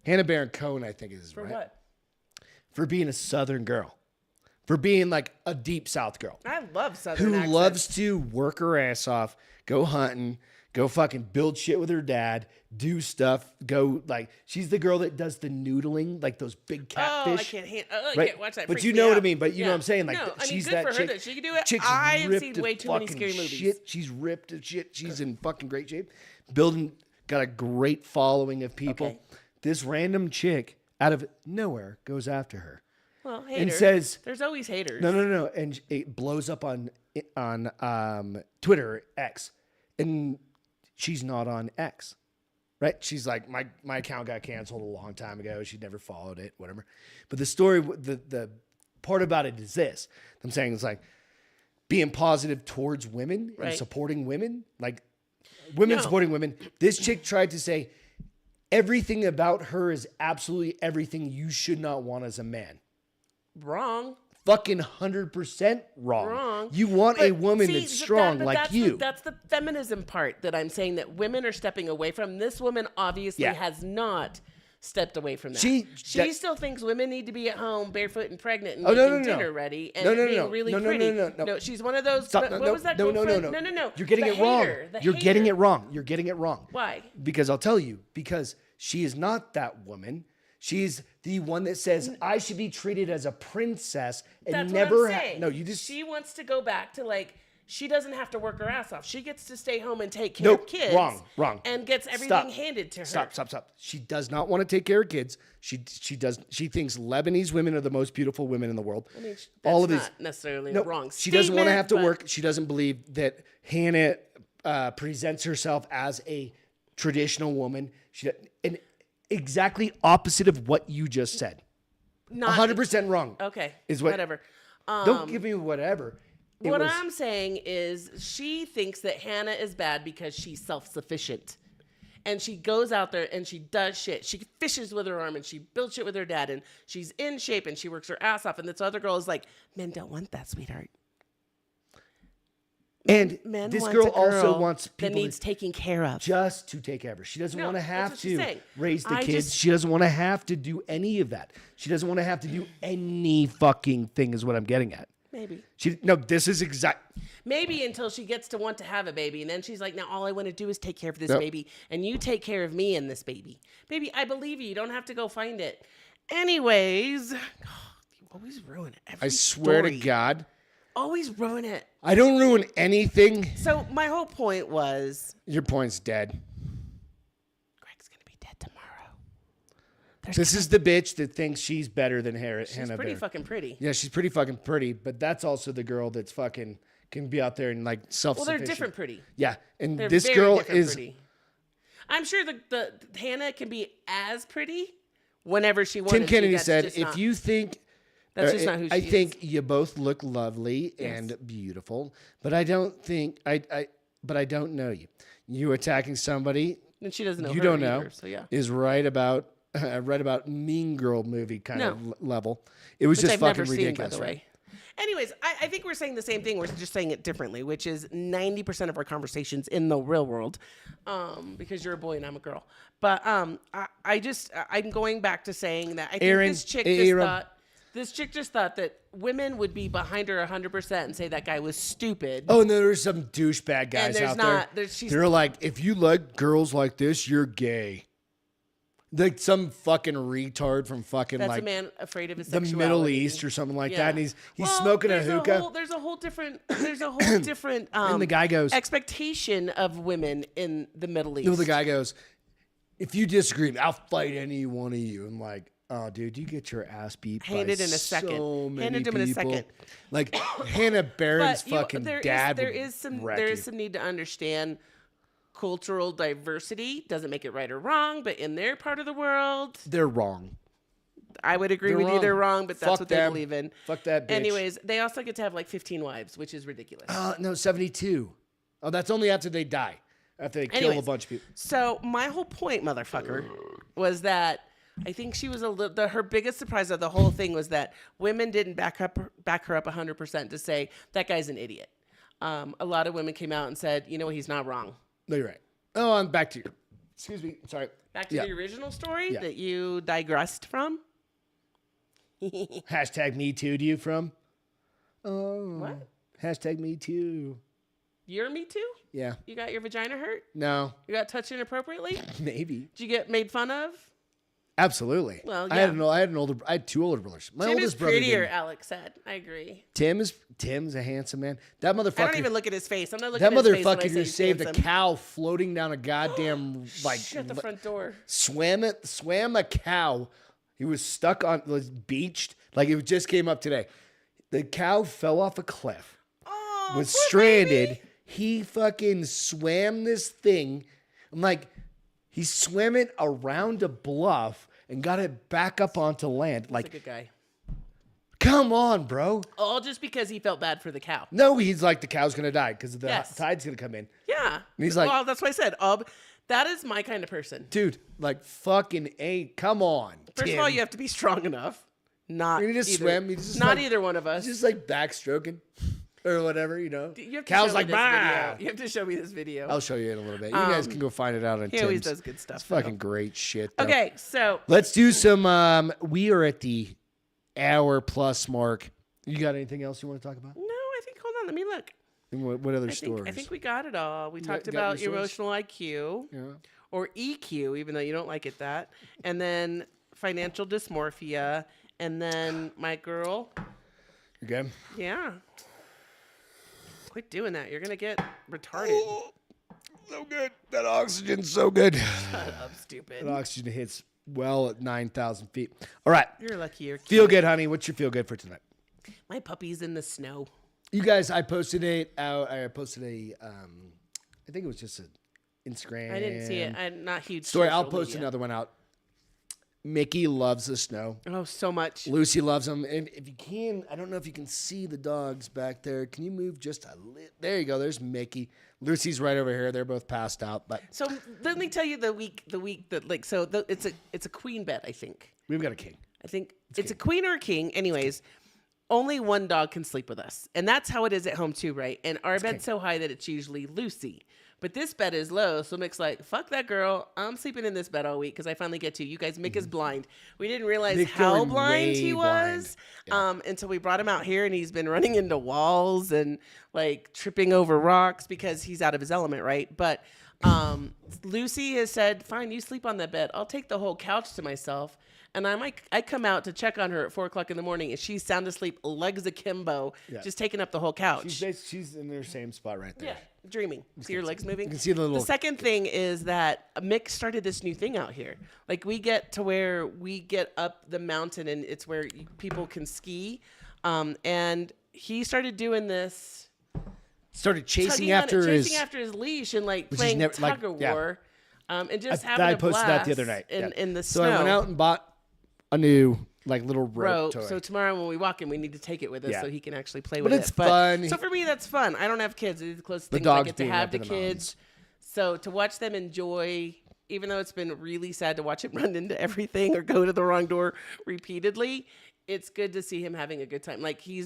Speaker 1: Hannah Barron Cohen, I think is
Speaker 2: for
Speaker 1: right.
Speaker 2: what?
Speaker 1: For being a Southern girl. For being like a deep South girl.
Speaker 2: I love Southern
Speaker 1: Who
Speaker 2: accents.
Speaker 1: loves to work her ass off, go hunting, go fucking build shit with her dad, do stuff, go like she's the girl that does the noodling, like those big catfish.
Speaker 2: I
Speaker 1: Right?
Speaker 2: can't watch that.
Speaker 1: But
Speaker 2: Freaks
Speaker 1: you
Speaker 2: me
Speaker 1: know what I
Speaker 2: out.
Speaker 1: mean. But you know what I'm saying. Like
Speaker 2: no, I mean,
Speaker 1: she's
Speaker 2: good
Speaker 1: that
Speaker 2: for her
Speaker 1: chick.
Speaker 2: that she can do it.
Speaker 1: Chick's
Speaker 2: I've
Speaker 1: ripped
Speaker 2: seen
Speaker 1: to
Speaker 2: way too many
Speaker 1: fucking
Speaker 2: scary movies.
Speaker 1: shit. She's ripped as shit. She's in fucking great shape. Got a great following of people.
Speaker 2: Okay.
Speaker 1: this random chick out of nowhere goes after her.
Speaker 2: Well,
Speaker 1: and
Speaker 2: haters.
Speaker 1: says,
Speaker 2: There's always haters.
Speaker 1: No. And it blows up on Twitter, X. And she's not on X. Right? She's like, my account got canceled a long time ago. She'd never followed it, whatever. But the story, the part about it is this. I'm saying it's like being positive towards women and supporting women. Like women supporting women. This chick tried to say everything about her is absolutely everything you should not want as a man.
Speaker 2: Wrong.
Speaker 1: Fucking 100% wrong. You want a woman that's strong like you.
Speaker 2: That's the feminism part that I'm saying that women are stepping away from. This woman obviously has not stepped away from that. She still thinks women need to be at home barefoot and pregnant and making dinner ready and being really pretty. No, she's one of those. What was that? No.
Speaker 1: You're getting it wrong. You're getting it wrong. You're getting it wrong.
Speaker 2: Why?
Speaker 1: Because I'll tell you. Because she is not that woman. She's the one that says I should be treated as a princess and
Speaker 2: That's
Speaker 1: never.
Speaker 2: What I'm saying.
Speaker 1: No, you just.
Speaker 2: She wants to go back to like she doesn't have to work her ass off. She gets to stay home and take care of kids.
Speaker 1: Wrong.
Speaker 2: And gets everything handed to her.
Speaker 1: Stop. She does not want to take care of kids. She does. She thinks Lebanese women are the most beautiful women in the world.
Speaker 2: I mean,
Speaker 1: all of
Speaker 2: not
Speaker 1: these
Speaker 2: necessarily a wrong.
Speaker 1: She doesn't want to have to work. She doesn't believe that Hannah presents herself as a traditional woman. And exactly opposite of what you just said.
Speaker 2: Not
Speaker 1: 100% wrong.
Speaker 2: Okay.
Speaker 1: Is what?
Speaker 2: Whatever.
Speaker 1: Don't give me whatever.
Speaker 2: I'm saying is she thinks that Hannah is bad because she's self-sufficient. And she goes out there and she does shit. She fishes with her arm and she builds shit with her dad and she's in shape and she works her ass off. And this other girl is like, men don't want that, sweetheart.
Speaker 1: And this girl also wants people
Speaker 2: that needs taking care of.
Speaker 1: Just to take care of her. She doesn't want to have to raise the kids. She
Speaker 2: just
Speaker 1: doesn't want to have to do any of that. She doesn't want to have to do any fucking thing is what I'm getting at.
Speaker 2: Maybe.
Speaker 1: This is exact.
Speaker 2: Maybe until she gets to want to have a baby. And then she's like, now all I want to do is take care of this baby. And you take care of me and this baby. Baby, I believe you. You don't have to go find it. Anyways, you always ruin every
Speaker 1: I swear
Speaker 2: story.
Speaker 1: to God.
Speaker 2: Always ruin it.
Speaker 1: I don't ruin anything.
Speaker 2: So my whole point was...
Speaker 1: Your point's dead.
Speaker 2: Greg's going to be dead tomorrow.
Speaker 1: This is the bitch that thinks she's better than Hannah.
Speaker 2: She's pretty fucking pretty.
Speaker 1: Yeah, she's pretty fucking pretty, but that's also the girl that's fucking can be out there and like self-sufficient.
Speaker 2: Well, they're different pretty.
Speaker 1: Yeah, and
Speaker 2: They're
Speaker 1: this
Speaker 2: very
Speaker 1: girl
Speaker 2: different
Speaker 1: is...
Speaker 2: pretty. I'm sure the Hannah can be as pretty whenever she wants.
Speaker 1: Tim Kennedy said, if you think...
Speaker 2: That's just not who she is.
Speaker 1: I think you both look lovely and beautiful, but I don't think but I don't know you. You attacking somebody
Speaker 2: and she doesn't know
Speaker 1: you
Speaker 2: her
Speaker 1: don't
Speaker 2: either,
Speaker 1: know
Speaker 2: so yeah.
Speaker 1: is right about Mean Girl movie kind of level. It was
Speaker 2: Which
Speaker 1: just
Speaker 2: I've
Speaker 1: fucking
Speaker 2: never
Speaker 1: ridiculous,
Speaker 2: seen, by the way. Anyways, I think we're saying the same thing. We're just saying it differently, which is 90% of our conversations in the real world, because you're a boy and I'm a girl. But I'm going back to saying that I think this chick just thought that women would be behind her 100% and say that guy was stupid.
Speaker 1: Oh, and there's some douchebag guys out there. They're like, if you like girls like this, you're gay. Like some fucking retard from fucking
Speaker 2: That's
Speaker 1: like
Speaker 2: a man afraid of his
Speaker 1: the
Speaker 2: sexuality.
Speaker 1: Middle East or something like that, and he's smoking a hookah.
Speaker 2: There's a whole different
Speaker 1: and the guy goes,
Speaker 2: expectation of women in the Middle East.
Speaker 1: No, the guy goes, if you disagree, I'll fight any one of you. I'm like, oh, dude, you get your ass beat by
Speaker 2: Handed in a
Speaker 1: so
Speaker 2: second.
Speaker 1: many
Speaker 2: Handed him
Speaker 1: people.
Speaker 2: in a second.
Speaker 1: Like Hannah Barron's fucking dad.
Speaker 2: There is some need to understand cultural diversity. Doesn't make it right or wrong, but in their part of the world,
Speaker 1: they're wrong.
Speaker 2: I would agree with you. They're wrong, but that's what they believe in.
Speaker 1: Fuck that bitch.
Speaker 2: Anyways, they also get to have like 15 wives, which is ridiculous.
Speaker 1: No, 72. Oh, that's only after they die. After they kill a bunch of people.
Speaker 2: So my whole point, motherfucker, was that I think she was her biggest surprise of the whole thing was that women didn't back her up 100% to say that guy's an idiot. A lot of women came out and said, you know what, he's not wrong.
Speaker 1: No, you're right. Oh, I'm back to you. Excuse me. Sorry.
Speaker 2: Back to the original story that you digressed from.
Speaker 1: Hashtag me too to you from? Oh.
Speaker 2: What?
Speaker 1: Hashtag me too.
Speaker 2: You're me too?
Speaker 1: Yeah.
Speaker 2: You got your vagina hurt?
Speaker 1: No.
Speaker 2: You got touched inappropriately?
Speaker 1: Maybe.
Speaker 2: Did you get made fun of?
Speaker 1: Absolutely.
Speaker 2: Well,
Speaker 1: I had two older brothers. My
Speaker 2: Tim is
Speaker 1: oldest brother
Speaker 2: prettier,
Speaker 1: didn't.
Speaker 2: Alex said. I agree.
Speaker 1: Tim's a handsome man. That motherfucker.
Speaker 2: I don't even look at his face. I'm not looking
Speaker 1: That
Speaker 2: at his face when I
Speaker 1: motherfucker
Speaker 2: say
Speaker 1: just saved a
Speaker 2: handsome.
Speaker 1: cow floating down a goddamn
Speaker 2: Shut the front door.
Speaker 1: swam a cow. He was was beached, like it just came up today. The cow fell off a cliff,
Speaker 2: Oh,
Speaker 1: was
Speaker 2: poor
Speaker 1: stranded.
Speaker 2: baby.
Speaker 1: He fucking swam this thing. I'm like, he swam it around a bluff and got it back up onto land.
Speaker 2: He's
Speaker 1: Like,
Speaker 2: a good guy.
Speaker 1: come on, bro.
Speaker 2: All just because he felt bad for the cow.
Speaker 1: No, he's like, the cow's gonna die because the
Speaker 2: Yes.
Speaker 1: tide's gonna come in.
Speaker 2: Yeah.
Speaker 1: And he's like-
Speaker 2: well, that's what I said. That is my kind of person.
Speaker 1: Dude, like fucking come on.
Speaker 2: First
Speaker 1: Tim.
Speaker 2: of all, you have to be strong enough. Not
Speaker 1: You just
Speaker 2: either,
Speaker 1: swim. You just
Speaker 2: not
Speaker 1: like-
Speaker 2: either one of us.
Speaker 1: Just like backstroking or whatever,
Speaker 2: You have to
Speaker 1: Cow's
Speaker 2: show
Speaker 1: like,
Speaker 2: me this
Speaker 1: bah.
Speaker 2: video. You have to show me this video.
Speaker 1: I'll show you in a little bit. You guys can go find it out on
Speaker 2: He always
Speaker 1: Tim's.
Speaker 2: does good stuff.
Speaker 1: It's fucking great shit. Though.
Speaker 2: Okay, so
Speaker 1: Let's do some. We are at the hour plus mark. You got anything else you want to talk about?
Speaker 2: no, I think hold on, let me look.
Speaker 1: What other stories?
Speaker 2: I think we got it all. We talked
Speaker 1: got
Speaker 2: about
Speaker 1: your stories?
Speaker 2: emotional IQ
Speaker 1: Yeah.
Speaker 2: or EQ, even though you don't like it that, and then financial dysmorphia, and then my girl.
Speaker 1: You good?
Speaker 2: Yeah. Quit doing that. You're gonna get retarded.
Speaker 1: Oh, so good. That oxygen's so good.
Speaker 2: Shut up, stupid.
Speaker 1: That oxygen hits well at 9,000 feet. All right.
Speaker 2: You're lucky you're cute.
Speaker 1: Feel good, honey. What's your feel good for tonight?
Speaker 2: My puppy's in the snow.
Speaker 1: You guys, I posted I posted I think it was just an Instagram.
Speaker 2: I didn't see it. I'm not huge.
Speaker 1: Story. I'll
Speaker 2: social
Speaker 1: post
Speaker 2: media.
Speaker 1: another one out. Mickey loves the snow.
Speaker 2: Oh, so much.
Speaker 1: Lucy loves them. And if you can, I don't know if you can see the dogs back there. Can you move just a little? There you go. There's Mickey. Lucy's right over here. They're both passed out. But
Speaker 2: So let me tell you the week that like it's a queen bed, I think.
Speaker 1: we've got a king.
Speaker 2: I think it's a queen or a king. Anyways, only one dog can sleep with us. And that's how it is at home too, right? And our bed's so high that it's usually Lucy. But this bed is low, so Mick's like, fuck that girl. I'm sleeping in this bed all week because I finally get to. You guys, Mick is blind. We didn't realize
Speaker 1: Mick
Speaker 2: how
Speaker 1: going
Speaker 2: blind he
Speaker 1: way blind.
Speaker 2: was until we brought him out here, and he's been running into walls and like tripping over rocks because he's out of his element, right? But Lucy has said, fine, you sleep on that bed. I'll take the whole couch to myself. And I come out to check on her at 4:00 in the morning, and she's sound asleep, legs akimbo, just taking up the whole couch.
Speaker 1: She's in her same spot right there.
Speaker 2: Yeah, dreaming. See her legs moving?
Speaker 1: You can see the little.
Speaker 2: The second thing is that Mick started this new thing out here. Like, we get to where we get up the mountain, and it's where people can ski. And he started doing this.
Speaker 1: Started chasing
Speaker 2: Chasing
Speaker 1: after
Speaker 2: his leash and, like,
Speaker 1: Which is
Speaker 2: playing
Speaker 1: never- like,
Speaker 2: tug of
Speaker 1: yeah.
Speaker 2: war. And just having
Speaker 1: I
Speaker 2: a
Speaker 1: posted
Speaker 2: blast
Speaker 1: that the other night.
Speaker 2: in the
Speaker 1: So
Speaker 2: snow.
Speaker 1: I went out and bought a new little rope toy.
Speaker 2: So tomorrow when we walk in, we need to take it with us
Speaker 1: Yeah.
Speaker 2: so he can actually play
Speaker 1: But
Speaker 2: with it.
Speaker 1: it's fun.
Speaker 2: So for me, that's fun. I don't have kids. It's the closest
Speaker 1: The
Speaker 2: thing I
Speaker 1: dogs
Speaker 2: get to
Speaker 1: being
Speaker 2: have
Speaker 1: up
Speaker 2: to
Speaker 1: in the
Speaker 2: kids. So to watch them enjoy, even though it's been really sad to watch him run into everything or go to the wrong door repeatedly, it's good to see him having a good time. Like he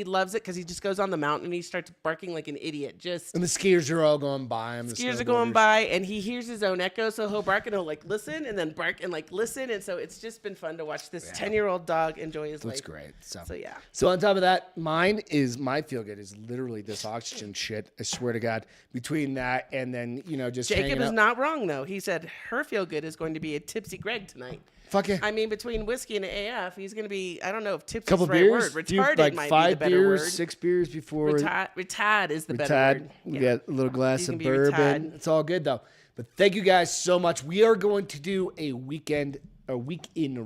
Speaker 2: loves it because he just goes on the mountain and he starts barking like an idiot.
Speaker 1: And the skiers are all going by him.
Speaker 2: Skiers are going by and he hears his own echo. So he'll bark and he'll like listen and then bark and like listen. And so it's just been fun to watch this 10-year-old dog enjoy his life.
Speaker 1: That's great. So
Speaker 2: yeah.
Speaker 1: So on top of that, my feel good is literally this oxygen shit. I swear to God. Between that and then, just
Speaker 2: Jacob
Speaker 1: hanging
Speaker 2: is
Speaker 1: out.
Speaker 2: not wrong though. He said her feel good is going to be a tipsy Greg tonight.
Speaker 1: Fuck yeah.
Speaker 2: I mean, between whiskey and AF, he's going to be, I don't know if tipsy
Speaker 1: Couple
Speaker 2: is the right
Speaker 1: beers,
Speaker 2: word.
Speaker 1: few,
Speaker 2: Retarded
Speaker 1: like
Speaker 2: might
Speaker 1: 5
Speaker 2: be the better
Speaker 1: beers,
Speaker 2: word.
Speaker 1: 6 beers before.
Speaker 2: Retard is the better word.
Speaker 1: We got a little glass
Speaker 2: You
Speaker 1: of
Speaker 2: can be
Speaker 1: bourbon.
Speaker 2: retired.
Speaker 1: It's all good though. But thank you guys so much. We are going to do a week in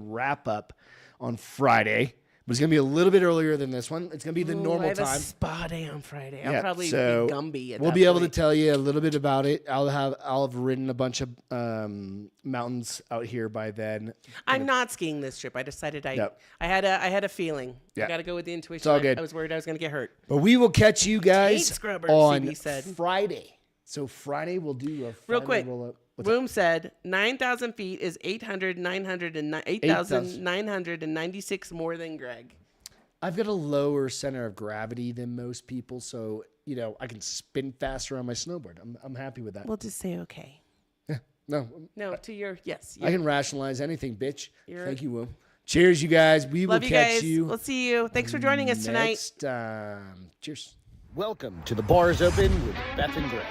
Speaker 1: wrap up on Friday. But it's going to be a little bit earlier than this one. It's going to be the normal
Speaker 2: I have
Speaker 1: time.
Speaker 2: a spa day on Friday. I'll
Speaker 1: Yeah,
Speaker 2: probably
Speaker 1: so
Speaker 2: be Gumby at
Speaker 1: we'll
Speaker 2: that
Speaker 1: be able to
Speaker 2: point.
Speaker 1: tell you a little bit about it. I'll have ridden a bunch of mountains out here by then.
Speaker 2: I'm not skiing this trip. I decided
Speaker 1: No.
Speaker 2: I had a feeling.
Speaker 1: Yeah.
Speaker 2: I got to go with the intuition.
Speaker 1: It's all good.
Speaker 2: I was worried I was going to get hurt.
Speaker 1: But we will catch you guys
Speaker 2: Taint scrubber,
Speaker 1: on
Speaker 2: CB said.
Speaker 1: Friday. So Friday we'll do a
Speaker 2: Real
Speaker 1: final
Speaker 2: quick.
Speaker 1: roll-up.
Speaker 2: Boom said 9,000 feet is 8,996 more than Greg.
Speaker 1: I've got a lower center of gravity than most people, so I can spin faster on my snowboard. I'm happy with that.
Speaker 2: We'll just say okay.
Speaker 1: No,
Speaker 2: To your yes.
Speaker 1: I can rationalize anything, bitch.
Speaker 2: You're-
Speaker 1: Thank you, Will. Cheers, you guys. We
Speaker 2: Love
Speaker 1: will
Speaker 2: you
Speaker 1: catch
Speaker 2: guys.
Speaker 1: you.
Speaker 2: We'll see you. Thanks for joining us tonight.
Speaker 1: Next time. Cheers. Welcome to the Bars Open with Beth and Greg.